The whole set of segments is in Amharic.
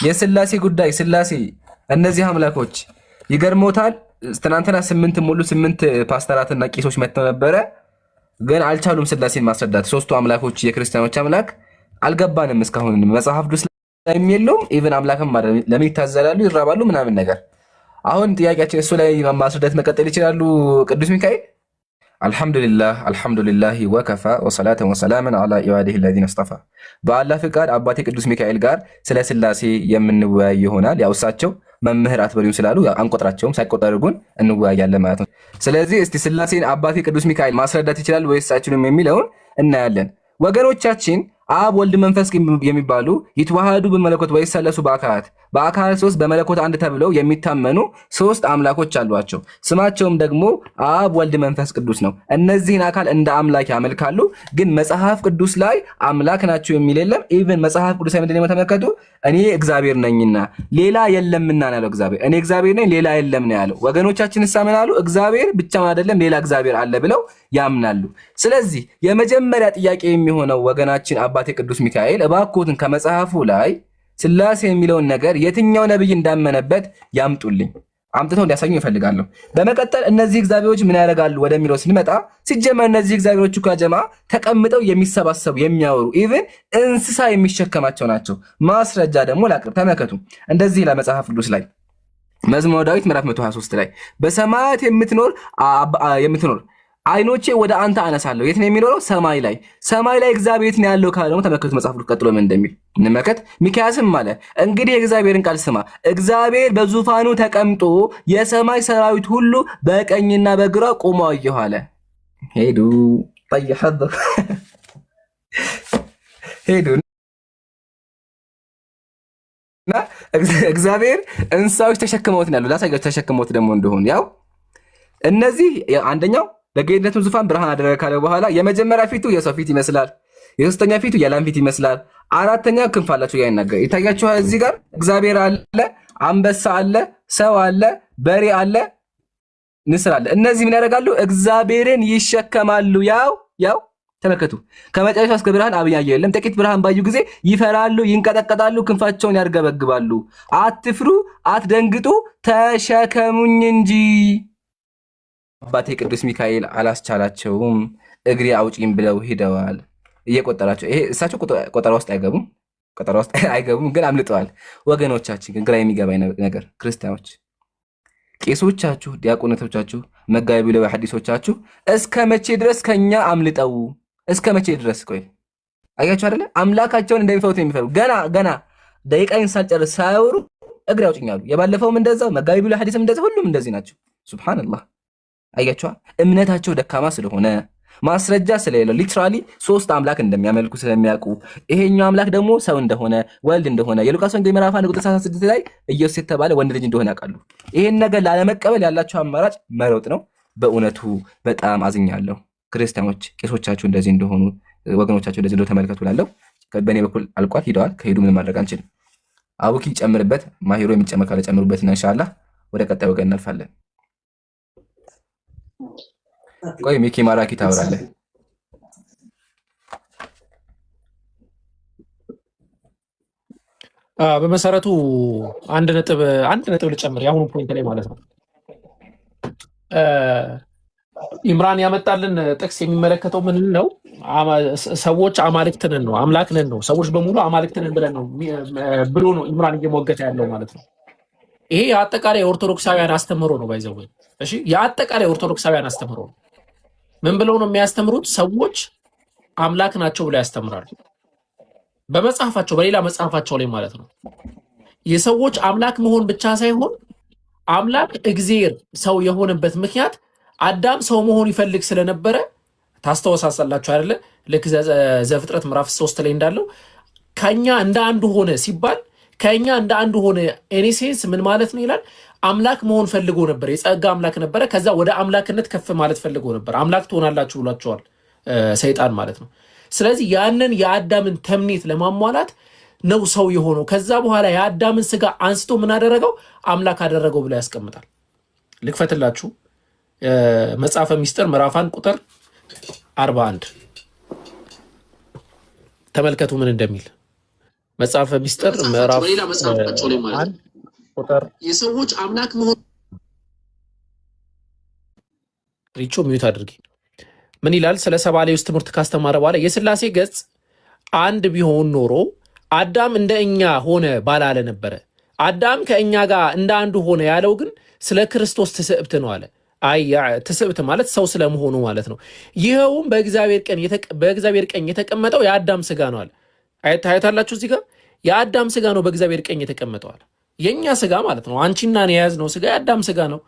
የስላሴ ጉዳይ ስላሴ እነዚህ አምላኮች ይገርሞታል። ትናንትና 8 ፓስተራትና ቄሶች መጥተው ነበረ፣ ግን አልቻሉም ስላሴን ማስረዳት። ሶስቱ አምላኮች የክርስቲያኖች አምላክ አልገባንም እስካሁን መጽሐፍ ቅዱስ ላይ የለውም። ኢቭን አምላክም ለምን ይታዘላሉ ይራባሉ ምናምን ነገር። አሁን ጥያቄያችን እሱ ላይ ማስረዳት መቀጠል ይችላሉ ቅዱስ ሚካኤል? አልሐምዱሊላህ ወከፋ ወሰላተን ወሰላምን አላ ኢባዲህ ለዚነ አስጠፋ። በአላህ ፍቃድ አባቴ ቅዱስ ሚካኤል ጋር ስለ ስላሴ የምንወያይ ይሆናል። ያው እሳቸው መምህር አትበሉኝ ስላሉ አንቆጥራቸውም፣ ሳይቆጠሩ ግን እንወያያለን ማለት ነው። ስለዚህ እስቲ ስላሴን አባቴ ቅዱስ ሚካኤል ማስረዳት ይችላል ወይስ አይችልም የሚለውን እናያለን። ወገኖቻችን አብ ወልድ መንፈስ የሚባሉ ይትዋሃዱ በመለኮት ወይሰለሱ በአካላት በአካል ሶስት በመለኮት አንድ ተብለው የሚታመኑ ሶስት አምላኮች አሏቸው። ስማቸውም ደግሞ አብ ወልድ መንፈስ ቅዱስ ነው። እነዚህን አካል እንደ አምላክ ያመልካሉ። ግን መጽሐፍ ቅዱስ ላይ አምላክ ናቸው የሚል የለም። ኢቭን መጽሐፍ ቅዱስ ላይ ምንድነው ተመልከቱ፣ እኔ እግዚአብሔር ነኝና ሌላ የለምና ነው ያለው። እግዚአብሔር እኔ እግዚአብሔር ነኝ ሌላ የለም ነው ያለው። ወገኖቻችን ሳምናሉ እግዚአብሔር ብቻውን አይደለም ሌላ እግዚአብሔር አለ ብለው ያምናሉ። ስለዚህ የመጀመሪያ ጥያቄ የሚሆነው ወገናችን አባቴ ቅዱስ ሚካኤል እባክዎትን ከመጽሐፉ ላይ ስላሴ የሚለውን ነገር የትኛው ነብይ እንዳመነበት ያምጡልኝ፣ አምጥተው እንዲያሳዩ ይፈልጋለሁ። በመቀጠል እነዚህ እግዚአብሔሮች ምን ያደርጋሉ ወደሚለው ስንመጣ ሲጀመር እነዚህ እግዚአብሔሮች እኮ ጀማ ተቀምጠው የሚሰባሰቡ የሚያወሩ ኢቭን እንስሳ የሚሸከማቸው ናቸው። ማስረጃ ደግሞ ላቅርብ፣ ተመልከቱ። እንደዚህ ለመጽሐፍ ቅዱስ ላይ መዝሙረ ዳዊት ምዕራፍ 123 ላይ በሰማያት የምትኖር አይኖቼ ወደ አንተ አነሳለሁ። የት ነው የሚኖረው? ሰማይ ላይ። ሰማይ ላይ እግዚአብሔር የት ነው ያለው ካለ ደግሞ ተመልከቱ መጽሐፍ ቅዱስ ቀጥሎ ምን እንደሚል እንመልከት። ሚክያስም አለ እንግዲህ የእግዚአብሔርን ቃል ስማ፣ እግዚአብሔር በዙፋኑ ተቀምጦ የሰማይ ሰራዊት ሁሉ በቀኝና በግራ ቆመው አየሁ አለ። ሄዱ ጠይሐዱ ሄዱ እና እግዚአብሔር እንስሳዎች ተሸክመውት ነው ያለው። ላሳያችሁ ተሸክመውት ደግሞ እንደሆነ ያው እነዚህ አንደኛው ለጌትነቱ ዙፋን ብርሃን አደረገ ካለ በኋላ የመጀመሪያ ፊቱ የሰው ፊት ይመስላል፣ የሶስተኛ ፊቱ የላም ፊት ይመስላል፣ አራተኛ ክንፍ አላቸው ያይናገር ይታያችኋል። እዚህ ጋር እግዚአብሔር አለ፣ አንበሳ አለ፣ ሰው አለ፣ በሬ አለ፣ ንስር አለ። እነዚህ ምን ያደርጋሉ? እግዚአብሔርን ይሸከማሉ። ያው ተመልከቱ፣ ከመጨረሻ እስከ ብርሃን አብያየ የለም። ጥቂት ብርሃን ባዩ ጊዜ ይፈራሉ፣ ይንቀጠቀጣሉ፣ ክንፋቸውን ያርገበግባሉ። አትፍሩ፣ አትደንግጡ፣ ተሸከሙኝ እንጂ አባቴ ቅዱስ ሚካኤል አላስቻላቸውም፣ እግሬ አውጪኝ ብለው ሂደዋል። እየቆጠራቸው ይሄ እሳቸው ቆጠራ ውስጥ አይገቡም፣ ግን አምልጠዋል። ወገኖቻችን ግን ግራ የሚገባኝ ነገር ክርስቲያኖች፣ ቄሶቻችሁ፣ ዲያቆናቶቻችሁ፣ መጋቢ ብለው ሐዲሶቻችሁ እስከ መቼ ድረስ ከኛ አምልጠው? እስከ መቼ ድረስ? ቆይ አያችሁ አይደለ አምላካቸውን እንደሚፈውት የሚፈሩ ገና ደቂቃዬን ሳልጨርስ ሳያወሩ እግሬ አውጪኛሉ። የባለፈውም እንደዛው መጋቢ ብለው ሐዲስም እንደዛው ሁሉም እንደዚህ ናቸው። ሱብሃንአላህ አያችኋ እምነታቸው ደካማ ስለሆነ ማስረጃ ስለሌለው ሊትራሊ ሶስት አምላክ እንደሚያመልኩ ስለሚያውቁ ይሄኛው አምላክ ደግሞ ሰው እንደሆነ ወልድ እንደሆነ የሉቃስ ወንጌል ምዕራፍ 1 ቁጥር 36 ላይ ኢየሱስ የተባለ ወንድ ልጅ እንደሆነ ያውቃሉ። ይሄን ነገር ላለመቀበል ያላቸው አማራጭ መሮጥ ነው። በእውነቱ በጣም አዝኛለሁ። ክርስቲያኖች ቄሶቻችሁ እንደዚህ እንደሆኑ ወገኖቻችሁ እንደዚህ እንደሆነ ተመልከቱ። ላለው በእኔ በኩል አልቋል፣ ሂደዋል። ከሄዱ ምንም ማድረግ አንችልም። አቡኪ ጨምርበት፣ ማሂሮ የሚጨመር ካለ ጨምሩበትና ኢንሻአላህ ወደ ቀጣዩ ወገን እናልፋለን። ቆይ ሚኪ ማራኪ ታወራለህ። በመሰረቱ አንድ ነጥብ ልጨምር የአሁኑ ፖይንት ላይ ማለት ነው። ኢምራን ያመጣልን ጥቅስ የሚመለከተው ምን ነው? ሰዎች አማልክት ነን ነው፣ አምላክ ነን ነው፣ ሰዎች በሙሉ አማልክት ነን ብለን ነው ብሎ ነው ኢምራን እየሞገተ ያለው ማለት ነው። ይሄ የአጠቃላይ የኦርቶዶክሳውያን አስተምህሮ ነው። ባይዘው እሺ፣ የአጠቃላይ ኦርቶዶክሳውያን አስተምህሮ ነው። ምን ብለው ነው የሚያስተምሩት? ሰዎች አምላክ ናቸው ብለው ያስተምራሉ። በመጽሐፋቸው በሌላ መጽሐፋቸው ላይ ማለት ነው። የሰዎች አምላክ መሆን ብቻ ሳይሆን አምላክ እግዚአብሔር ሰው የሆነበት ምክንያት አዳም ሰው መሆን ይፈልግ ስለነበረ ታስተዋሳላችሁ አይደለ? ልክ ዘፍጥረት ምዕራፍ 3 ላይ እንዳለው ከኛ እንደ አንዱ ሆነ ሲባል ከኛ እንደ አንዱ ሆነ ኤኒሴንስ ምን ማለት ነው ይላል። አምላክ መሆን ፈልጎ ነበር፣ የጸጋ አምላክ ነበረ። ከዛ ወደ አምላክነት ከፍ ማለት ፈልጎ ነበር። አምላክ ትሆናላችሁ ብሏቸዋል ሰይጣን ማለት ነው። ስለዚህ ያንን የአዳምን ተምኔት ለማሟላት ነው ሰው የሆነው። ከዛ በኋላ የአዳምን ስጋ አንስቶ ምን አደረገው? አምላክ አደረገው ብሎ ያስቀምጣል። ልክፈትላችሁ መጽሐፈ ሚስጥር ምዕራፍ 1 ቁጥር 41 ተመልከቱ ምን እንደሚል። መጽሐፈ ሚስጥር ምዕራፍ በሌላ መጽሐፋቸው ላይ ማለት ነው ቁጥር የሰዎች አምላክ መሆን ሪቾ ሚዩት አድርጊ። ምን ይላል? ስለ ሰባሌውስ ትምህርት ካስተማረ በኋላ የሥላሴ ገጽ አንድ ቢሆን ኖሮ አዳም እንደ እኛ ሆነ ባላለ ነበረ። አዳም ከእኛ ጋር እንደ አንዱ ሆነ ያለው ግን ስለ ክርስቶስ ትስብእት ነው አለ። ትስብእት ማለት ሰው ስለመሆኑ ማለት ነው። ይኸውም በእግዚአብሔር ቀኝ የተቀመጠው የአዳም ስጋ ነው አለ። ታዩታላችሁ እዚህ ጋር የአዳም ስጋ ነው በእግዚአብሔር ቀኝ የተቀመጠው አለ። የእኛ ስጋ ማለት ነው። አንቺና እኔ የያዝነው ስጋ የአዳም ስጋ ነው፣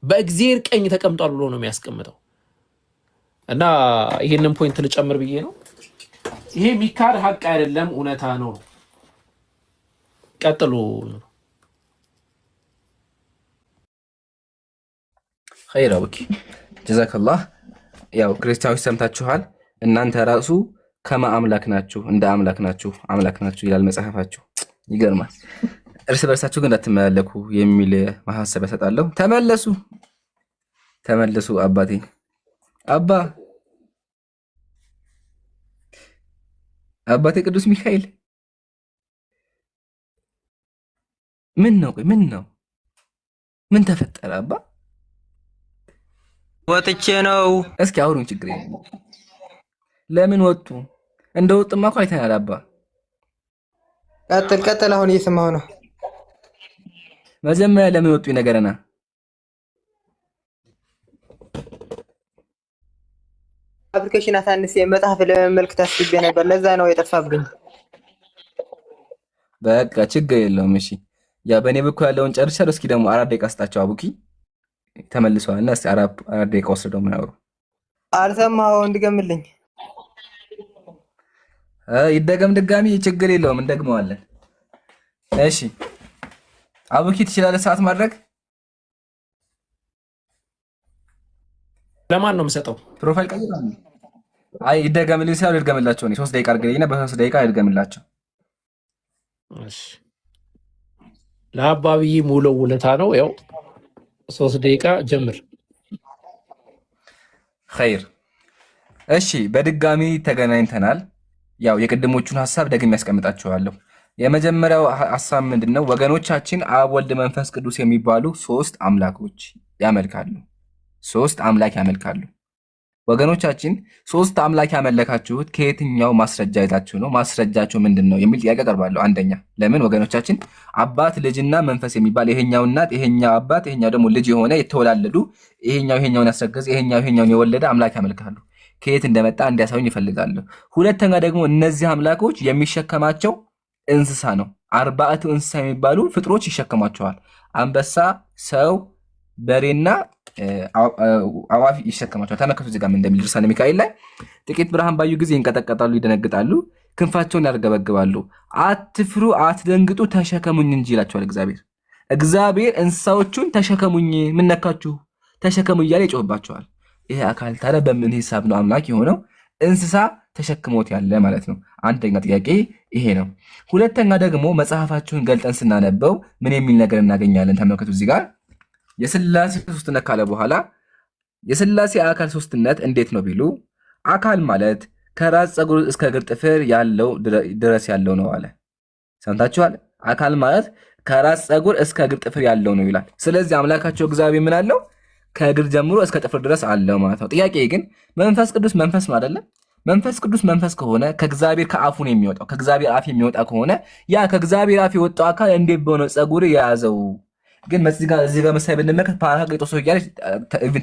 በእግዚአብሔር ቀኝ ተቀምጧል ብሎ ነው የሚያስቀምጠው። እና ይህንን ፖይንት ልጨምር ብዬ ነው። ይሄ ሚካድ ሀቅ አይደለም፣ እውነታ ነው። ቀጥሉ። ኸይር አቡኪ ጀዛከላህ። ያው ክርስቲያኖች ሰምታችኋል። እናንተ ራሱ ከመ አምላክ ናችሁ፣ እንደ አምላክ ናችሁ፣ አምላክ ናችሁ ይላል መጽሐፋችሁ። ይገርማል። እርስ በርሳችሁ ግን እንዳትመላለኩ የሚል ማሳሰቢያ ሰጣለሁ። ተመለሱ ተመለሱ። አባቴ አባቴ ቅዱስ ሚካኤል ምን ነው? ቆይ ምን ነው? ምን ተፈጠረ? አባ ወጥቼ ነው። እስኪ አውሩኝ። ችግር የለም። ለምን ወጡ? እንደወጡማ እኮ አይተናል። አባ ቀጥል። አሁን እየሰማሁ ነው። መጀመሪያ ለምን ወጡ ይነገረና። አፕሊኬሽን አሳንስ መጽሐፍ ለመመልከት አስቤ ነበር፣ ለዛ ነው የጠፋብኝ። በቃ ችግር የለውም። እሺ ያ በእኔ በኩል ያለውን ጨርሻለሁ። እስኪ ደግሞ 4 ደቂቃ ስጣቸው። አቡኪ ተመልሰዋልና እስኪ 4 ደቂቃ ወስደው ምን ያወሩ። አልሰማኸው? እንድገምልኝ? ይደገም ድጋሚ፣ ችግር የለውም እንደግመዋለን። እሺ አቡኪ ትችላለህ ሰዓት ማድረግ? ለማን ነው የምሰጠው? ፕሮፋይል ቀይር። አይ ይደገምልኝ ሲያሉ ይድገምላቸው። እኔ 3 ደቂቃ አድርገኝና በ3 ደቂቃ ይድገምላቸው። እሺ ለአባብዬ ሙሉ ውለታ ነው። ያው 3 ደቂቃ ጀምር። ኸይር እሺ፣ በድጋሚ ተገናኝተናል። ያው የቅድሞቹን ሐሳብ ደግሜ ያስቀምጣችኋለሁ። የመጀመሪያው ሐሳብ ምንድነው? ወገኖቻችን አብ፣ ወልድ፣ መንፈስ ቅዱስ የሚባሉ 3 አምላኮች ያመልካሉ። 3 አምላክ ያመልካሉ። ወገኖቻችን 3 አምላክ ያመለካችሁት ከየትኛው ማስረጃ ይዛችሁ ነው? ማስረጃችሁ ምንድነው የሚል ጥያቄ ቀርባለሁ። አንደኛ ለምን ወገኖቻችን አባት፣ ልጅና መንፈስ የሚባል ይሄኛው እናት፣ ይሄኛው አባት፣ ይሄኛው ደግሞ ልጅ የሆነ የተወላለዱ ይሄኛውን ያስረገዘ ይሄኛውን የወለደ አምላክ ያመልካሉ? ከየት እንደመጣ እንዲያሳዩኝ ይፈልጋሉ። ሁለተኛ ደግሞ እነዚህ አምላኮች የሚሸከማቸው እንስሳ ነው። 40 እንስሳ የሚባሉ ፍጥሮች ይሸከማቸዋል። አንበሳ፣ ሰው፣ በሬና አዋፍ ይሸከማቸዋል። ተመልከቱ እዚህ ጋር እንደሚል ድርሳነ ሚካኤል ላይ ጥቂት ብርሃን ባዩ ጊዜ ይንቀጠቀጣሉ፣ ይደነግጣሉ፣ ክንፋቸውን ያርገበግባሉ። አትፍሩ፣ አትደንግጡ፣ ተሸከሙኝ እንጂ ይላቸዋል እግዚአብሔር እንስሳዎቹን ተሸከሙኝ፣ ምን ነካችሁ ተሸከሙ እያለ ይጮህባቸዋል። ይሄ አካል ታዲያ በምን ሂሳብ ነው አምላክ የሆነው? እንስሳ ተሸክሞት ያለ ማለት ነው። አንደኛ ጥያቄ ይሄ ነው። ሁለተኛ ደግሞ መጽሐፋችሁን ገልጠን ስናነበው ምን የሚል ነገር እናገኛለን? ተመልከቱ እዚህ ጋር የሥላሴ ሶስትነት ካለ በኋላ የሥላሴ አካል ሶስትነት እንዴት ነው ቢሉ አካል ማለት ከራስ ፀጉር እስከ እግር ጥፍር ያለው ድረስ ያለው ነው አለ። ሰምታችኋል? አካል ማለት ከራስ ፀጉር እስከ እግር ጥፍር ያለው ነው ይላል። ስለዚህ አምላካቸው እግዚአብሔር ምን አለው? ከእግር ጀምሮ እስከ ጥፍር ድረስ አለው ማለት ነው። ጥያቄ ግን መንፈስ ቅዱስ መንፈስ ነው አይደለም? መንፈስ ቅዱስ መንፈስ ከሆነ ከእግዚአብሔር ከአፉ ነው የሚወጣው። ከእግዚአብሔር አፍ የሚወጣ ከሆነ ያ ከእግዚአብሔር አፍ የወጣው አካል እንዴት በሆነ ፀጉር የያዘው? ግን እዚህ ጋር መሳይ ብንመለከት ፓራክሊጦስ እያለ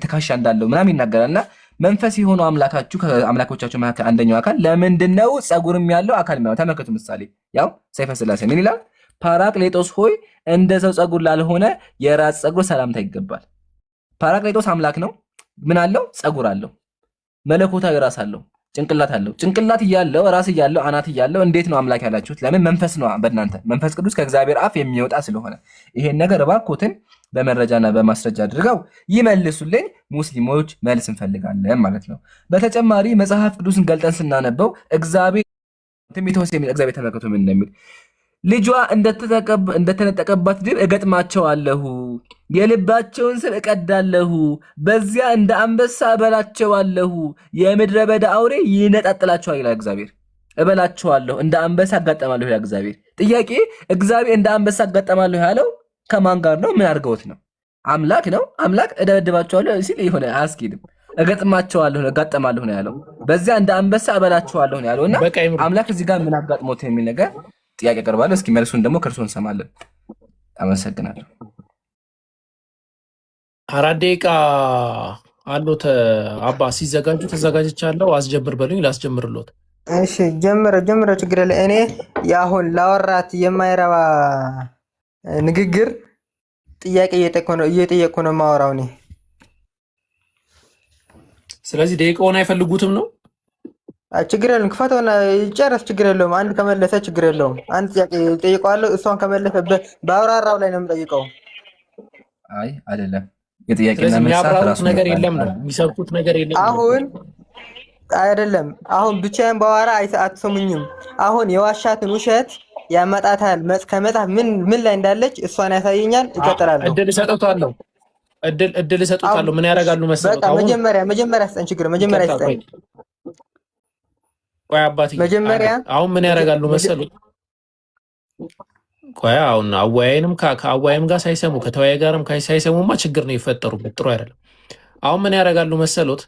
ትከሻ እንዳለው ምናምን ይናገራልና መንፈስ የሆነው አምላካችሁ ከአምላኮቻችሁ መካከል አንደኛው አካል ለምንድነው ፀጉርም ያለው አካል የሚያው? ተመልከቱ ምሳሌ ያው ሰይፈ ሥላሴ ምን ይላል? ፓራክሊጦስ ሆይ እንደ ሰው ፀጉር ላልሆነ የራስ ፀጉር ሰላምታ ይገባል። ፓራክሊጦስ አምላክ ነው። ምን አለው? ፀጉር አለው። መለኮታዊ ራስ አለው። ጭንቅላት አለው። ጭንቅላት እያለው ራስ እያለው አናት እያለው እንዴት ነው አምላክ ያላችሁት? ለምን? መንፈስ ነው በእናንተ መንፈስ ቅዱስ ከእግዚአብሔር አፍ የሚወጣ ስለሆነ። ይሄን ነገር እባክዎትን በመረጃና በማስረጃ አድርገው ይመልሱልኝ። ሙስሊሞች መልስ እንፈልጋለን ማለት ነው። በተጨማሪ መጽሐፍ ቅዱስን ገልጠን ስናነበው እግዚአብሔር ትንቢተ ሆሴዕ የሚል እግዚአብሔር ተመልከቱ ምን እንደሚል ልጇ እንደተነጠቀባት ድብ እገጥማቸዋለሁ፣ የልባቸውን ስር እቀዳለሁ፣ በዚያ እንደ አንበሳ እበላቸዋለሁ፣ የምድረ በዳ አውሬ ይነጣጥላቸዋል ይላል እግዚአብሔር። እበላችኋለሁ፣ እንደ አንበሳ አጋጠማለሁ ይላል እግዚአብሔር። ጥያቄ እግዚአብሔር እንደ አንበሳ አጋጠማለሁ ያለው ከማን ጋር ነው? ምን አድርገውት ነው? አምላክ ነው። አምላክ እደበድባቸዋለሁ ሲል የሆነ አያስኬድም። እገጥማቸዋለሁ እጋጠማለሁ ነው ያለው። በዚያ እንደ አንበሳ እበላችኋለሁ ነው ያለው እና አምላክ እዚህ ጋር ምን አጋጥሞት የሚል ነገር ጥያቄ ቀርባለሁ። እስኪ መልሱን ደግሞ ከእርሶ እንሰማለን። አመሰግናለሁ። 4 ደቂቃ አሉት አባ። ሲዘጋጁ ተዘጋጅቻለሁ። አስጀምር በሉኝ ላስጀምርሎት። እሺ ጀምረ ችግር የለ። እኔ የአሁን ላወራት የማይረባ ንግግር ጥያቄ እየጠየቅኩ ነው የማወራው እኔ። ስለዚህ ደቂቃውን አይፈልጉትም ነው? ችግር የለም፣ ክፈተውና ይጨረስ። ችግር የለውም። አንድ ከመለሰ ችግር የለውም። አንድ ጥያቄ ጠይቀዋለሁ። እሷን ከመለሰ በአውራራው ላይ ነው የምጠይቀው። አይ አይደለም፣ የጥያቄና መልስ የሚያብራሩት ነገር የለም ነው የሚሰብኩት ነገር የለም። አሁን አይደለም፣ አሁን ብቻዬን ባወራ አትሰሙኝም። አሁን የዋሻትን ውሸት ያመጣታል ከመጽሐፍ ምን ላይ እንዳለች እሷን ያሳየኛል። ይቀጥላለሁ። እድል እሰጥዎታለሁ። እድል እሰጥዎታለሁ። ምን ያደርጋሉ መሰለህ? በቃ መጀመሪያ ስጠን። ችግር መጀመሪያ ስጠን። ቆይ አባቴ፣ መጀመሪያ አሁን ምን ያደርጋሉ መሰለህ? ቆይ አሁን አወያይንም ከአወያይም ጋር ሳይሰሙ ከተወያይ ጋርም ሳይሰሙማ ችግር ነው የፈጠሩበት። ጥሩ አይደለም። አሁን ምን ያደርጋሉ መሰሎት?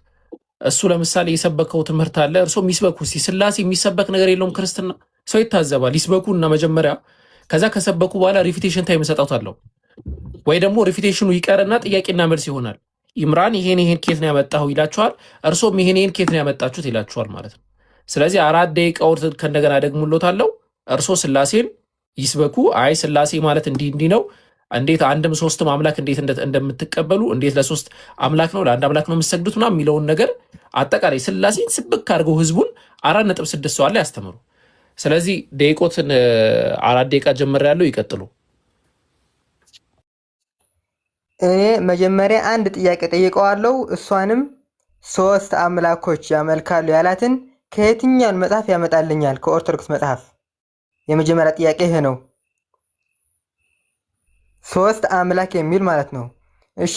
እሱ ለምሳሌ የሰበከው ትምህርት አለ። እርሶ የሚስበኩ ስላሴ የሚሰበክ ነገር የለውም። ክርስትና ሰው ይታዘባል። ይስበኩ እና መጀመሪያ ከዛ ከሰበኩ በኋላ ሪፊቴሽን ታይም እሰጣታለሁ። ወይ ደግሞ ሪፊቴሽኑ ይቀርና ጥያቄና መልስ ይሆናል። ኢምራን ይሄን ኬት ነው ያመጣው ይላችኋል። እርሶም ይሄን ኬት ነው ያመጣችሁት ይላችኋል ማለት ነው። ስለዚህ 4 ደቂቃ ከእንደገና ደግሞሎታለሁ። እርሶ ስላሴን ይስበኩ። አይ ስላሴ ማለት እንዲህ ነው፣ እንዴት አንድም ሶስትም አምላክ እንዴት እንደምትቀበሉ፣ እንዴት ለሶስት አምላክ ነው ለአንድ አምላክ ነው የምትሰግዱት ምናምን የሚለውን ነገር አጠቃላይ ስላሴን ስብክ አድርገው ህዝቡን 4.6 ሰው አለ ያስተምሩ። ስለዚህ ደቂቆትን 4 ደቂቃ ጀምሬያለሁ። ይቀጥሉ። እኔ መጀመሪያ አንድ ጥያቄ ጠይቀዋለሁ። እሷንም 3 አምላኮች ያመልካሉ ያላትን ከየትኛውን መጽሐፍ ያመጣልኛል? ከኦርቶዶክስ መጽሐፍ። የመጀመሪያ ጥያቄ ይሄ ነው። 3 አምላክ የሚል ማለት ነው። እሺ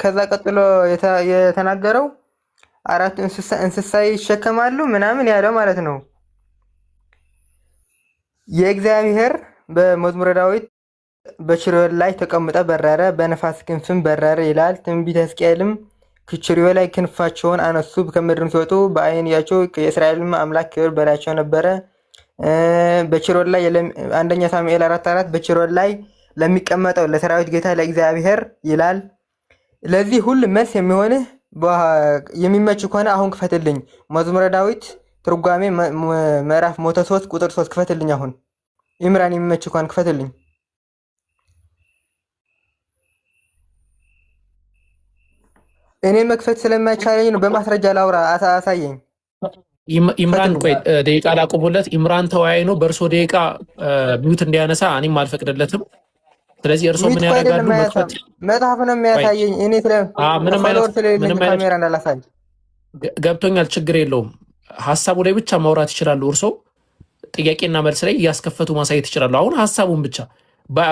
ከዛ ቀጥሎ የተናገረው 4 እንስሳ ይሸከማሉ ምናምን ያለው ማለት ነው። የእግዚአብሔር በመዝሙረ ዳዊት በችርዮን ላይ ተቀምጠ በረረ፣ በነፋስ ክንፍም በረረ ይላል። ትንቢተ ሕዝቅኤልም ከችርዮን ላይ ክንፋቸውን አነሱ፣ ከምድርም ሲወጡ በዓይን ያቸው፣ የእስራኤልም አምላክ ክብር በላያቸው ነበረ። በችርዮን ላይ አንደኛ ሳሙኤል 4:4 በችርዮን ላይ ለሚቀመጠው ለሰራዊት ጌታ ለእግዚአብሔር ይላል። ለዚህ ሁሉ መልስ የሚሆንህ የሚመች ከሆነ አሁን ክፈትልኝ። መዝሙረ ዳዊት ትርጓሜ ምዕራፍ 103 ቁጥር 3 ክፈትልኝ። አሁን ኢምራን የሚመች ከሆነ ክፈትልኝ። እኔ መክፈት ስለማይቻለኝ ነው። በማስረጃ ላውራ፣ አሳየኝ። ኢምራን ቆይ ደቂቃ ላቁሙለት። ኢምራን ተወያይ ነው። በእርሶ ደቂቃ ሚዩት እንዲያነሳ እኔም አልፈቅድለትም። ስለዚህ እርሶ ምን ያደርጋሉ? መጽሐፍ ነው የሚያሳየኝ። እኔ ምንም ካሜራ እንዳላሳይ ገብቶኛል። ችግር የለውም። ሀሳቡ ላይ ብቻ ማውራት ይችላሉ። እርሶ ጥያቄና መልስ ላይ እያስከፈቱ ማሳየት ይችላሉ። አሁን ሀሳቡን ብቻ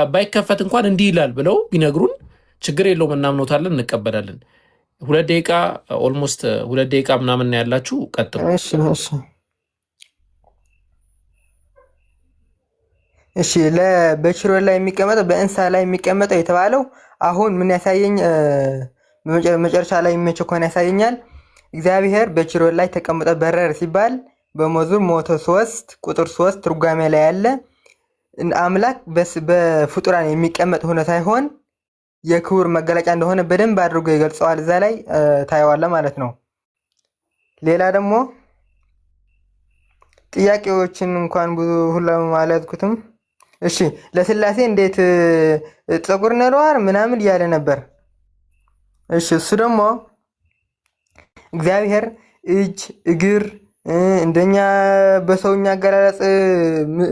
ባይከፈት እንኳን እንዲህ ይላል ብለው ቢነግሩን ችግር የለውም። እናምኖታለን፣ እንቀበላለን። 2 ደቂቃ ኦልሞስት 2 ደቂቃ ምናምን ያላችሁ ቀጥሉ። እሺ በችርዮን ላይ የሚቀመጠው በእንስሳ ላይ የሚቀመጠው የተባለው አሁን ምን ያሳየኝ? መጨረሻ ላይ የሚመቸው ከሆነ ያሳየኛል። እግዚአብሔር በችርዮን ላይ ተቀምጠ በረረ ሲባል በመዝሙር 103 ቁጥር 3 ትርጓሜ ላይ ያለ አምላክ በፍጡራን የሚቀመጥ ሆነ ሳይሆን የክብር መገለጫ እንደሆነ በደንብ አድርጎ ይገልጸዋል። እዛ ላይ ታየዋለ ማለት ነው። ሌላ ደግሞ ጥያቄዎችን እንኳን ብዙ ሁላ ማለትኩትም። እሺ ለስላሴ እንዴት ፀጉር ነሯር ምናምን እያለ ነበር። እሺ እሱ ደግሞ እግዚአብሔር እጅ እግር እንደኛ በሰውኛ አገላለጽ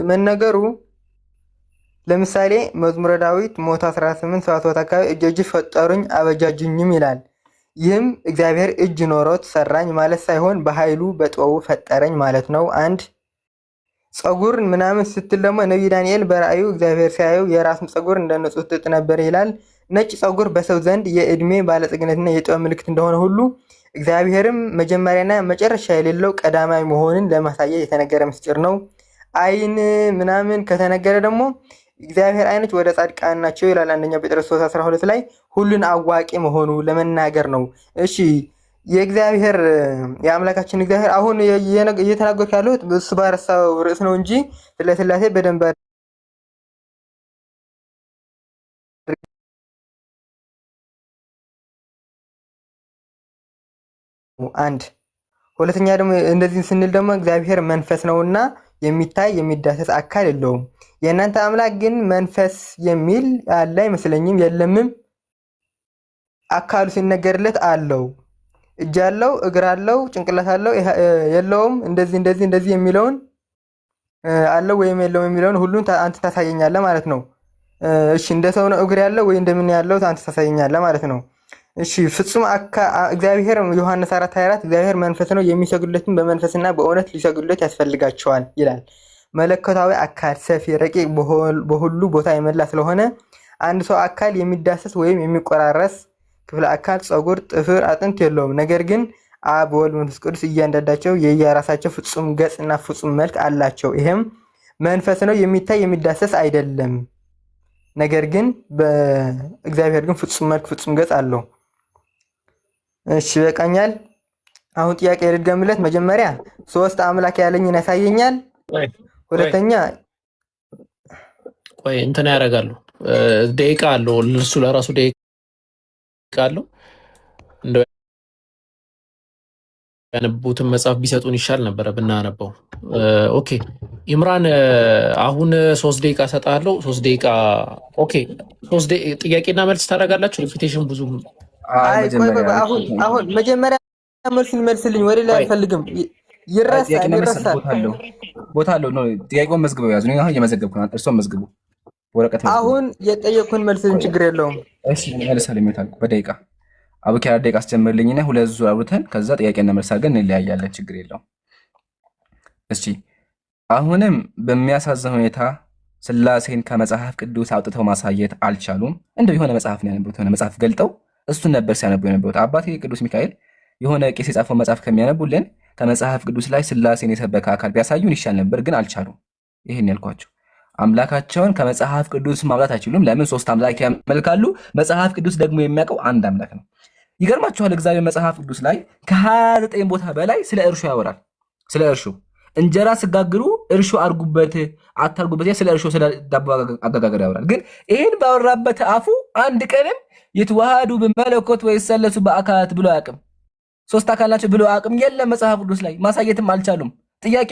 መነገሩ ለምሳሌ መዝሙረ ዳዊት 118 7 አካባቢ እጅ ፈጠሩኝ አበጃጁኝም ይላል። ይህም እግዚአብሔር እጅ ኖሮት ሰራኝ ማለት ሳይሆን በኃይሉ በጥበቡ ፈጠረኝ ማለት ነው። አንድ ፀጉር ምናምን ስትል ደግሞ ነቢይ ዳንኤል በራእዩ እግዚአብሔር ሲያየው የራሱን ፀጉር እንደ ንጹህ ጥጥ ነበር ይላል። ነጭ ፀጉር በሰው ዘንድ የዕድሜ ባለጸግነትና የጥበብ ምልክት እንደሆነ ሁሉ እግዚአብሔርም መጀመሪያና መጨረሻ የሌለው ቀዳማዊ መሆንን ለማሳየት የተነገረ ምስጢር ነው። አይን ምናምን ከተነገረ ደግሞ እግዚአብሔር አይኖች ወደ ጻድቃን ናቸው ይላል አንደኛ ጴጥሮስ 3:12 ላይ ሁሉን አዋቂ መሆኑ ለመናገር ነው። እሺ የእግዚአብሔር የአምላካችን እግዚአብሔር አሁን እየተናገርኩ ያለሁት እሱ ባረሳው ርዕስ ነው እንጂ ስለ ሥላሴ በደንብ አንድ ሁለተኛ ደግሞ እንደዚህ ስንል ደግሞ እግዚአብሔር መንፈስ ነውና የሚታይ የሚዳሰስ አካል የለውም። የእናንተ አምላክ ግን መንፈስ የሚል አለ አይመስለኝም፣ የለምም። አካሉ ሲነገርለት አለው፣ እጅ አለው፣ እግር አለው፣ ጭንቅላት አለው የለውም፣ እንደዚህ የሚለውን አለው ወይም የለውም የሚለውን ሁሉን አንተ ታሳየኛለህ ማለት ነው። እሺ እንደ ሰው ነው እግር ያለው ወይ እንደምን ያለው አንተ ታሳየኛለህ ማለት ነው። እሺ ፍጹም እግዚአብሔር ዮሐንስ 4:24 እግዚአብሔር መንፈስ ነው፣ የሚሰግዱለትም በመንፈስና በእውነት ሊሰግዱለት ያስፈልጋቸዋል ይላል። መለኮታዊ አካል ሰፊ ረቂቅ በሁሉ ቦታ የመላ ስለሆነ አንድ ሰው አካል የሚዳሰስ ወይም የሚቆራረስ ክፍለ አካል ፀጉር፣ ጥፍር፣ አጥንት የለውም። ነገር ግን አብ፣ ወልድ፣ መንፈስ ቅዱስ እያንዳንዳቸው የየራሳቸው ፍጹም ገጽ እና ፍጹም መልክ አላቸው። ይሄም መንፈስ ነው፣ የሚታይ የሚዳሰስ አይደለም። ነገር ግን በእግዚአብሔር ግን ፍጹም መልክ ፍጹም ገጽ አለው። እሺ በቃኛል። አሁን ጥያቄ ልድገምለት። መጀመሪያ ሶስት አምላክ ያለኝን ያሳየኛል። ሁለተኛ ቆይ እንትን ያደርጋሉ ደቂቃ አለው እሱ ለራሱ ደቂቃ አለው። እንደው ያነቡትን መጽሐፍ ቢሰጡን ይሻል ነበረ ብናነበው። ኦኬ ኢምራን አሁን 3 ደቂቃ ሰጣለሁ። 3 ደቂቃ ኦኬ። 3 ጥያቄና መልስ ታደርጋላችሁ። ሪፒቴሽን ብዙ አሁን መጀመሪያ መልሱን መልስልኝ። ወደ ላይ አልፈልግም። ይረሳል። ቦታ አለው ነው። ጥያቄውን መዝግበው ያዙ። አሁን እየመዘገብኩ ነው። እርሶም መዝግቡ ወረቀት። አሁን የጠየቅኩን መልስልኝ፣ ችግር የለውም። እሺ መልሳለሁ። የሚታል በደቂቃ አቡኪ 4 ደቂቃ አስጀምርልኝና 2 ዙር አውርተን ከዛ ጥያቄና መልስ አድርገን እንለያያለን። ችግር የለውም። እሺ አሁንም በሚያሳዝን ሁኔታ ሥላሴን ከመጽሐፍ ቅዱስ አውጥተው ማሳየት አልቻሉም። እንደው የሆነ መጽሐፍ ነው ያነበቡት፣ የሆነ መጽሐፍ ገልጠው እሱን ነበር ሲያነቡ የነበሩት። አባቴ ቅዱስ ሚካኤል የሆነ ቄስ የጻፈው መጽሐፍ ከሚያነቡልን ከመጽሐፍ ቅዱስ ላይ ሥላሴን የሰበከ አካል ቢያሳዩን ይሻል ነበር፣ ግን አልቻሉም። ይሄን ያልኳቸው አምላካቸውን ከመጽሐፍ ቅዱስ ማውጣት አይችሉም። ለምን? 3 አምላክ ያመልካሉ። መጽሐፍ ቅዱስ ደግሞ የሚያውቀው አንድ አምላክ ነው። ይገርማችኋል። እግዚአብሔር መጽሐፍ ቅዱስ ላይ ከ29 ቦታ በላይ ስለ እርሾ ያወራል። ስለ እርሾ እንጀራ ስጋግሩ እርሾ አርጉበት አታርጉበት፣ ስለ እርሾ ስለ ዳቦ አጋጋገር ያወራል። ግን ይሄን ባወራበት አፉ አንድ ቀንም የተዋሃዱ በመለኮት ወይ ሰለሱ በአካላት ብሎ አያውቅም። 3 አካል ናቸው ብሎ አያውቅም። የለም መጽሐፍ ቅዱስ ላይ ማሳየትም አልቻሉም። ጥያቄ